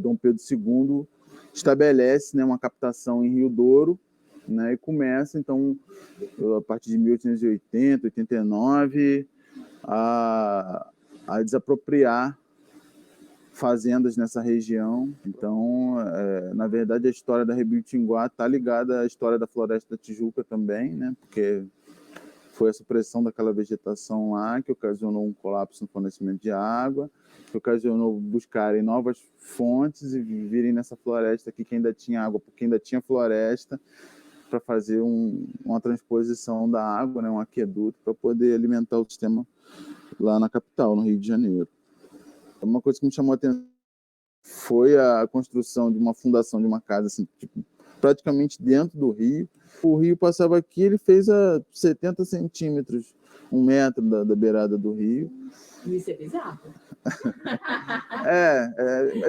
Dom Pedro II estabelece, né, uma captação em Rio Douro, né, e começa, então, a partir de 1880, 89, a desapropriar fazendas nessa região. Então, na verdade, a história da Rebio Tinguá está ligada à história da Floresta da Tijuca também, né? Porque foi a supressão daquela vegetação lá que ocasionou um colapso no fornecimento de água, que ocasionou buscarem novas fontes e virem nessa floresta aqui que ainda tinha água, porque ainda tinha floresta, para fazer uma transposição da água, né? Um aqueduto, para poder alimentar o sistema lá na capital, no Rio de Janeiro. Uma coisa que me chamou a atenção foi a construção de uma fundação de uma casa assim, tipo, praticamente dentro do rio. O rio passava aqui, ele fez a 70 centímetros, 1 metro da beirada do rio. Isso é bizarro.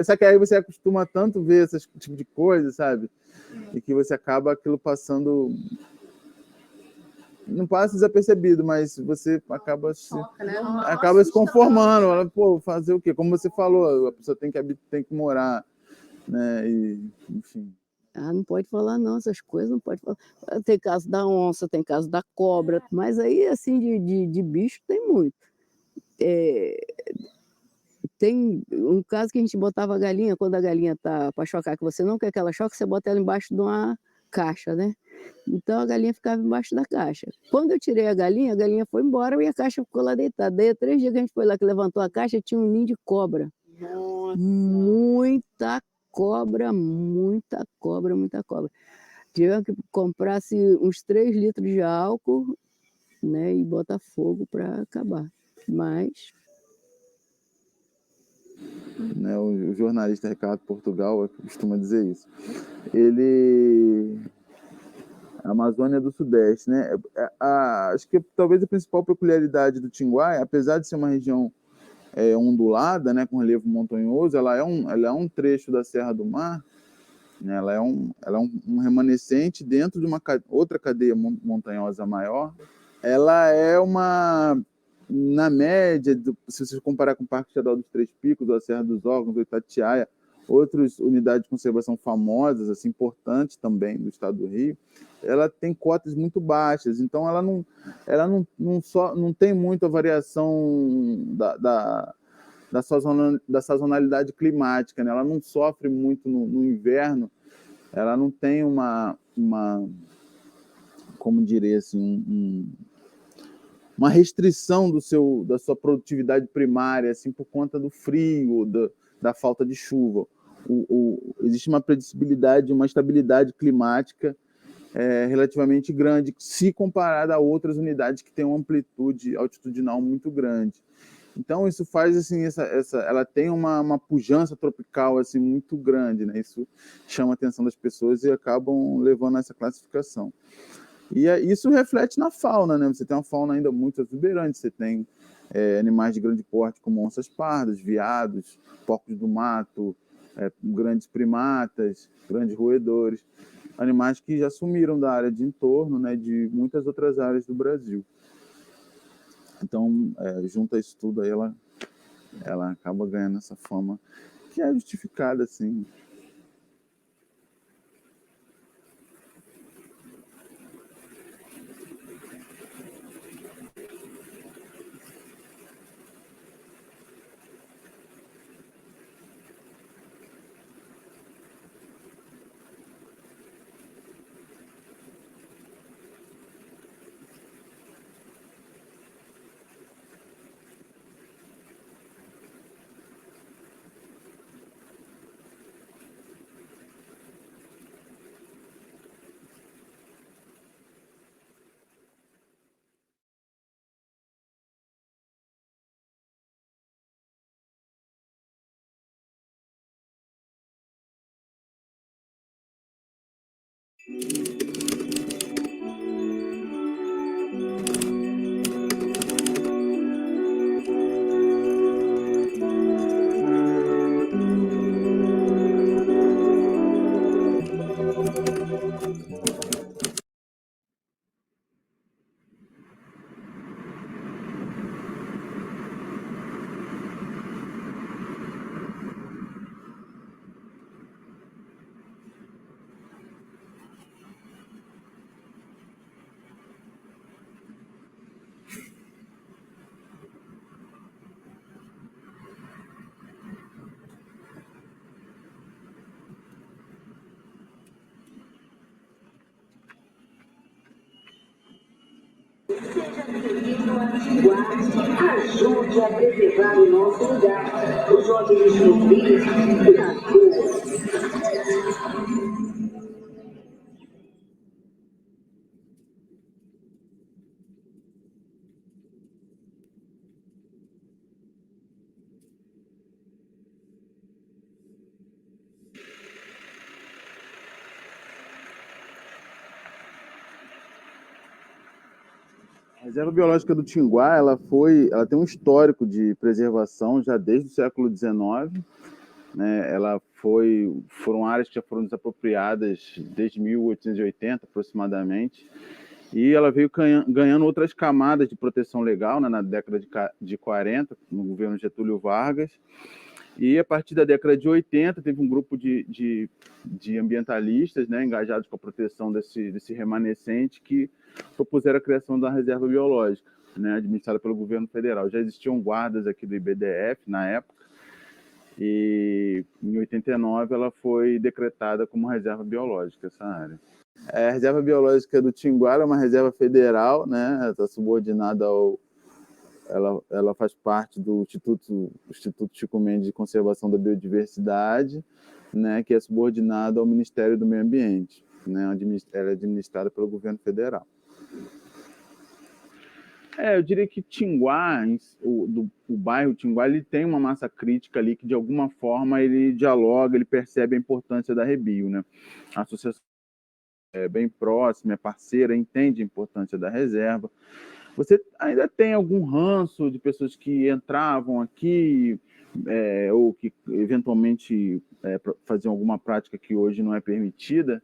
Só que aí você acostuma tanto ver esse tipo de coisa, sabe? E que você acaba aquilo passando... Não passa desapercebido, mas você acaba se conformando. Pô, fazer o quê? Como você falou, a pessoa tem que morar, né? E, enfim. Não pode falar não, essas coisas não pode falar. Tem caso da onça, tem caso da cobra, mas aí, assim, de bicho tem muito. Tem um caso que a gente botava a galinha, quando a galinha tá para chocar, que você não quer que ela choque, você bota ela embaixo de uma caixa, né? Então a galinha ficava embaixo da caixa. Quando eu tirei a galinha foi embora e a caixa ficou lá deitada. Daí, 3 dias que a gente foi lá, que levantou a caixa, tinha um ninho de cobra. Nossa. Muita cobra, muita cobra, muita cobra. Tivemos que comprar uns 3 litros de álcool, né, e botar fogo para acabar. Mas... Né, o jornalista Ricardo Portugal costuma dizer isso. Ele A Amazônia do Sudeste, né? Acho que talvez a principal peculiaridade do Tinguá, apesar de ser uma região ondulada, né, com relevo montanhoso, ela é um trecho da Serra do Mar, né? Ela é um remanescente dentro de uma outra cadeia montanhosa maior. Ela é na média, se você comparar com o Parque Estadual dos Três Picos, ou a Serra dos Órgãos, ou Itatiaia, outras unidades de conservação famosas, assim, importantes também do estado do Rio, ela tem cotas muito baixas, então ela não tem muita variação da sazonalidade climática, né? Ela não sofre muito no inverno, ela não tem como diria assim, uma restrição da sua produtividade primária, assim, por conta do frio, da falta de chuva. Existe uma previsibilidade, uma estabilidade climática relativamente grande, se comparada a outras unidades que têm uma amplitude altitudinal muito grande. Então isso faz assim, ela tem uma pujança tropical assim muito grande, né? Isso chama a atenção das pessoas e acabam levando a essa classificação. E isso reflete na fauna, né? Você tem uma fauna ainda muito exuberante, você tem animais de grande porte como onças pardas, veados, porcos do mato, grandes primatas, grandes roedores, animais que já sumiram da área de entorno, né, de muitas outras áreas do Brasil. Então, junto a isso tudo, aí ela acaba ganhando essa fama que é justificada, assim. Seja bem-vindo a Tinguá. Ajude a preservar o nosso lugar. Os organismos vivos nas ruas. A Reserva Biológica do Tinguá, ela tem um histórico de preservação já desde o século XIX, né? Foram áreas que já foram desapropriadas desde 1880 aproximadamente, e ela veio ganhando outras camadas de proteção legal, né, na década de 40, no governo Getúlio Vargas, e a partir da década de 80 teve um grupo de ambientalistas, né, engajados com a proteção desse remanescente, que propuseram a criação da reserva biológica, né, administrada pelo governo federal. Já existiam guardas aqui do IBDF na época, e em 89 ela foi decretada como reserva biológica, essa área. A reserva biológica do Tinguá é uma reserva federal, né, está subordinada ela faz parte do Instituto Chico Mendes de Conservação da Biodiversidade, né, que é subordinado ao Ministério do Meio Ambiente, né, ela é administrada pelo governo federal. Eu diria que Tinguá, o bairro Tinguá, ele tem uma massa crítica ali que, de alguma forma, ele dialoga, ele percebe a importância da Rebio, né? A associação bem próxima, é parceira, entende a importância da reserva. Você ainda tem algum ranço de pessoas que entravam aqui ou que eventualmente faziam alguma prática que hoje não é permitida,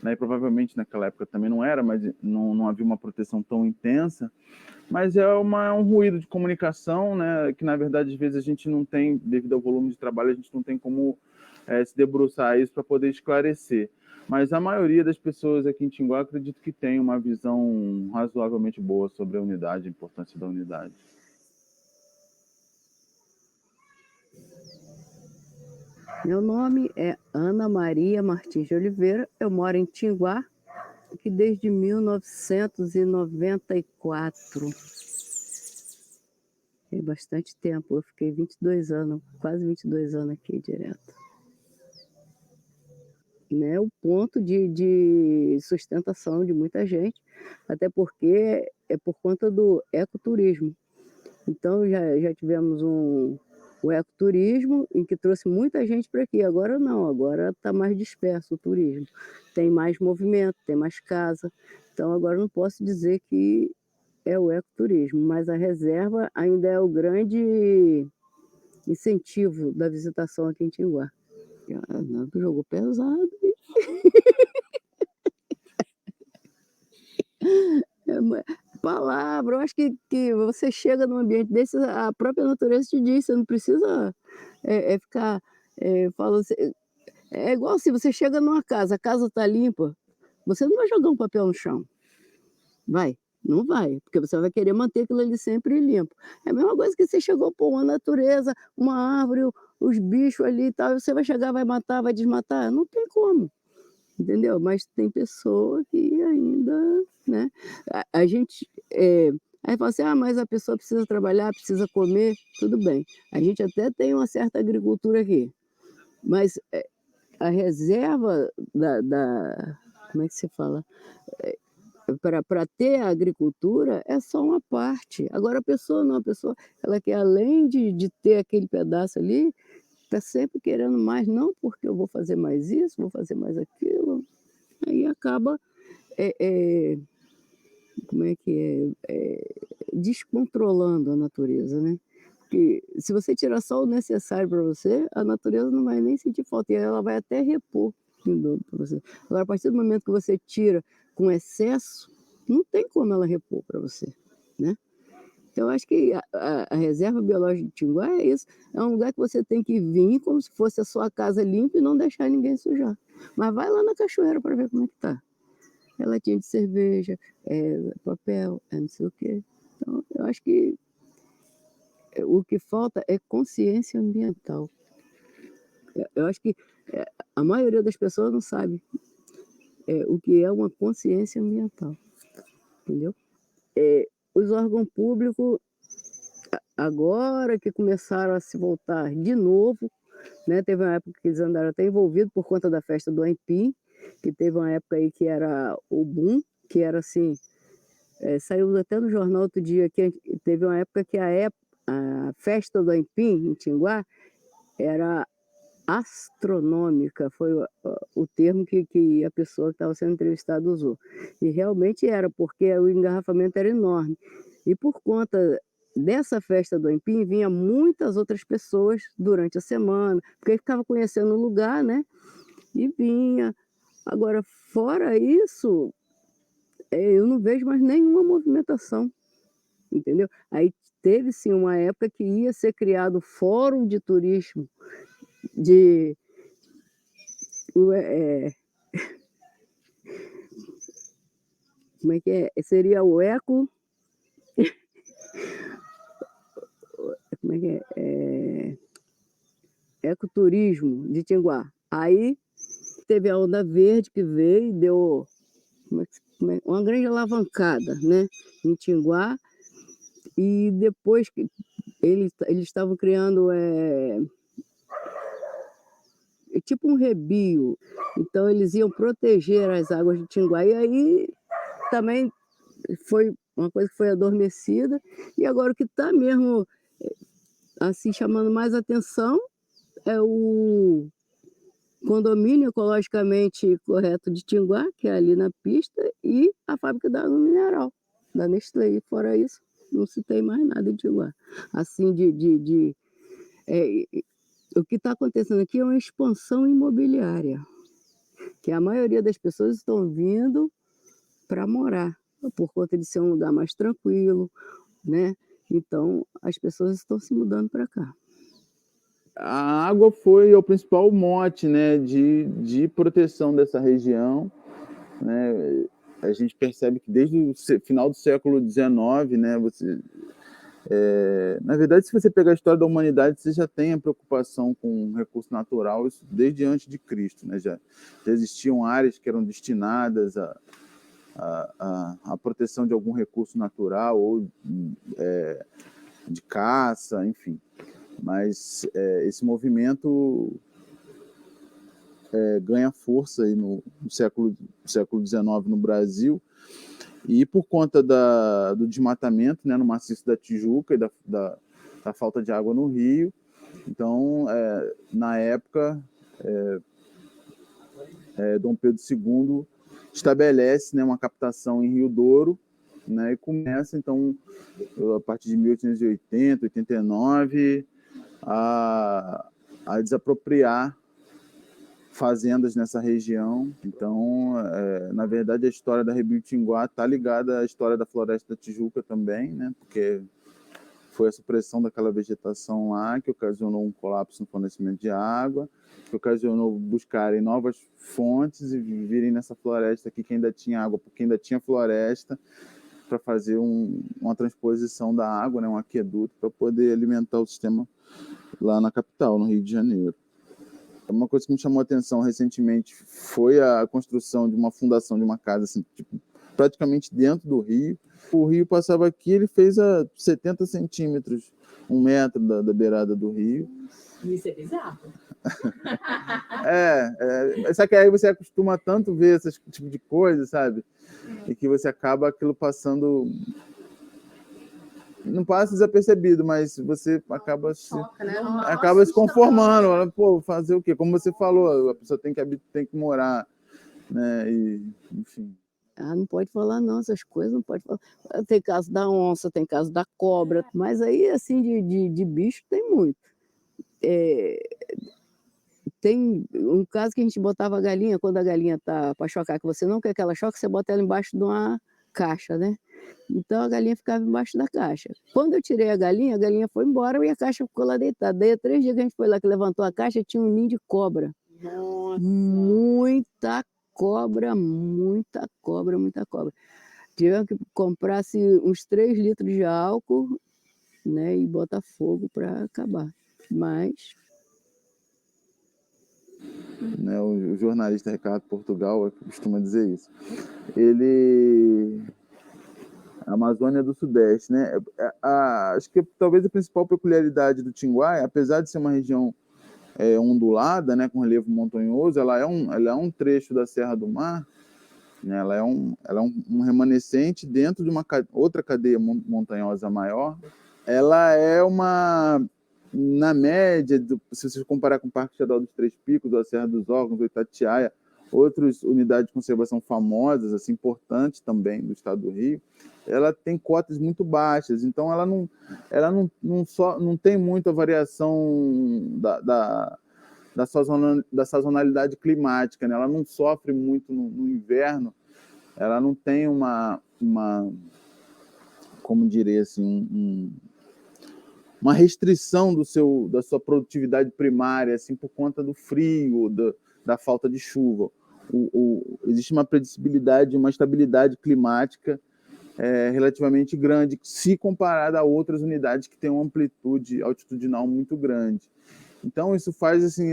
né? E provavelmente naquela época também não era, mas não havia uma proteção tão intensa. Mas é um ruído de comunicação, né? Que na verdade às vezes a gente não tem, devido ao volume de trabalho, a gente não tem como se debruçar isso para poder esclarecer. Mas a maioria das pessoas aqui em Tinguá acredito que tem uma visão razoavelmente boa sobre a unidade, a importância da unidade. Meu nome é Ana Maria Martins de Oliveira, eu moro em Tinguá, aqui desde 1994. Tem bastante tempo, eu fiquei 22 anos, quase 22 anos aqui direto. Né, o ponto de sustentação de muita gente, até porque é por conta do ecoturismo. Então já tivemos o ecoturismo, em que trouxe muita gente para aqui. Agora não, agora está mais disperso o turismo. Tem mais movimento, tem mais casa. Então agora não posso dizer que é o ecoturismo, mas a reserva ainda é o grande incentivo da visitação aqui em Tinguá. Não, jogou pesado. Palavra, eu acho que você chega num ambiente desse, a própria natureza te diz, você não precisa ficar falando assim. É igual se você chega numa casa, a casa está limpa, você não vai jogar um papel no chão. Vai? Não vai, porque você vai querer manter aquilo ali sempre limpo. É a mesma coisa que você chegou, pô, uma natureza, uma árvore, os bichos ali e tal, você vai chegar, vai matar, vai desmatar? Não tem como. Entendeu? Mas tem pessoa que ainda, né? A gente, aí fala assim, mas a pessoa precisa trabalhar, precisa comer, tudo bem. A gente até tem uma certa agricultura aqui, mas a reserva como é que se fala? Para ter a agricultura é só uma parte. Agora a pessoa não, a pessoa, ela quer além de ter aquele pedaço ali, está sempre querendo mais, não porque eu vou fazer mais isso, vou fazer mais aquilo. Aí acaba, como é que descontrolando a natureza, né? Porque se você tirar só o necessário para você, a natureza não vai nem sentir falta, e ela vai até repor em dobro para você. Agora, a partir do momento que você tira com excesso, não tem como ela repor para você, né? Então, eu acho que a reserva biológica de Tinguá é isso. É um lugar que você tem que vir como se fosse a sua casa limpa e não deixar ninguém sujar. Mas vai lá na cachoeira para ver como é que tá. É latinha de cerveja, papel, não sei o quê. Então, eu acho que o que falta é consciência ambiental. Eu acho que a maioria das pessoas não sabe o que é uma consciência ambiental. Entendeu? Os órgãos públicos, agora que começaram a se voltar de novo, né? Teve uma época que eles andaram até envolvidos por conta da festa do Aipim, que teve uma época aí que era o boom, que era assim, saiu até no jornal outro dia, que teve uma época que a festa do Aipim, em Tinguá, era astronômica, foi o termo que a pessoa que estava sendo entrevistada usou. E realmente era, porque o engarrafamento era enorme. E por conta dessa festa do Aipim, vinha muitas outras pessoas durante a semana, porque ficava conhecendo o lugar, né? E vinha. Agora, fora isso, eu não vejo mais nenhuma movimentação, entendeu? Aí teve sim uma época que ia ser criado fórum de turismo, como é que é? Seria o eco, como é que ecoturismo de Tinguá. Aí teve a onda verde que veio e deu uma grande alavancada, né, em Tinguá. E depois que eles estavam criando tipo um rebio, então eles iam proteger as águas de Tinguá. E aí também foi uma coisa que foi adormecida, e agora o que está mesmo assim chamando mais atenção é condomínio ecologicamente correto de Tinguá, que é ali na pista, e a fábrica da água mineral, da Nestlé. E fora isso, não se tem mais nada em Tinguá. Assim, o que está acontecendo aqui é uma expansão imobiliária, que a maioria das pessoas estão vindo para morar, por conta de ser um lugar mais tranquilo, né? Então, as pessoas estão se mudando para cá. A água foi o principal mote, né, de proteção dessa região, né? A gente percebe que desde o final do século XIX, né, na verdade, se você pegar a história da humanidade, você já tem a preocupação com recurso natural, isso desde antes de Cristo, né? Já existiam áreas que eram destinadas à proteção de algum recurso natural ou de caça, enfim. Mas esse movimento ganha força aí no século XIX no Brasil, e por conta do desmatamento, né, no maciço da Tijuca e da falta de água no rio. Então, na época, Dom Pedro II estabelece, né, uma captação em Rio Douro, né, e começa, então, a partir de 1880, 89, a desapropriar fazendas nessa região. Então, na verdade, a história da Rebio Tinguá está ligada à história da Floresta da Tijuca também, né? Porque foi a supressão daquela vegetação lá que ocasionou um colapso no fornecimento de água, que ocasionou buscarem novas fontes e viverem nessa floresta aqui que ainda tinha água, porque ainda tinha floresta, para fazer uma transposição da água, né? Um aqueduto, para poder alimentar o sistema lá na capital, no Rio de Janeiro. Uma coisa que me chamou a atenção recentemente foi a construção de uma fundação de uma casa assim, tipo, praticamente dentro do rio. O rio passava aqui, ele fez a 70 centímetros, 1 metro da beirada do rio. Isso é bizarro. Só que aí você acostuma tanto ver esse tipo de coisa, sabe? E que você acaba aquilo passando... Não passa desapercebido, mas você acaba se conformando. Pô, fazer o quê? Como você falou, a pessoa tem que morar, né? E, enfim. Não pode falar não, essas coisas não pode falar. Tem caso da onça, tem caso da cobra, mas aí, assim, de bicho tem muito. Tem um caso que a gente botava a galinha, quando a galinha tá para chocar, que você não quer que ela choque, você bota ela embaixo de uma caixa, né? Então a galinha ficava embaixo da caixa. Quando eu tirei a galinha foi embora e a caixa ficou lá deitada. Daí, 3 dias que a gente foi lá, que levantou a caixa, tinha um ninho de cobra. Nossa. Muita cobra, muita cobra, muita cobra. Tivemos que comprar uns 3 litros de álcool, né, e botar fogo para acabar. Mas... Né, o jornalista Ricardo Portugal costuma dizer isso. A Amazônia do Sudeste, né? Acho que talvez a principal peculiaridade do Tinguá, apesar de ser uma região ondulada, né, com relevo montanhoso, ela é um trecho da Serra do Mar, né? Ela é um remanescente dentro de uma outra cadeia montanhosa maior. Ela é na média, se você comparar com o Parque Estadual dos Três Picos, a Serra dos Órgãos, o Itatiaia, outras unidades de conservação famosas, assim, importantes também do estado do Rio, ela tem cotas muito baixas, então ela não tem muita variação da sazonalidade climática, né? Ela não sofre muito no inverno, ela não tem como diria assim, uma restrição da sua produtividade primária, assim, por conta do frio, da falta de chuva. Existe uma previsibilidade, uma estabilidade climática relativamente grande, se comparada a outras unidades que têm uma amplitude altitudinal muito grande. Então, isso faz, assim,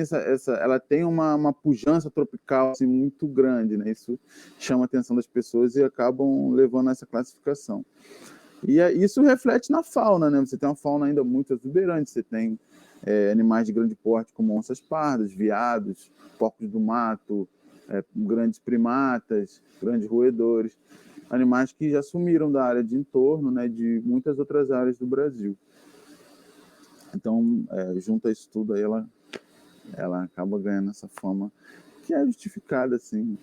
ela tem uma pujança tropical assim, muito grande, né? Isso chama a atenção das pessoas e acabam levando a essa classificação. E isso reflete na fauna, né? Você tem uma fauna ainda muito exuberante, você tem animais de grande porte como onças pardas, veados, porcos do mato, grandes primatas, grandes roedores, animais que já sumiram da área de entorno, né, de muitas outras áreas do Brasil. Então, junto a isso tudo, aí ela ela acaba ganhando essa fama que é justificada, assim.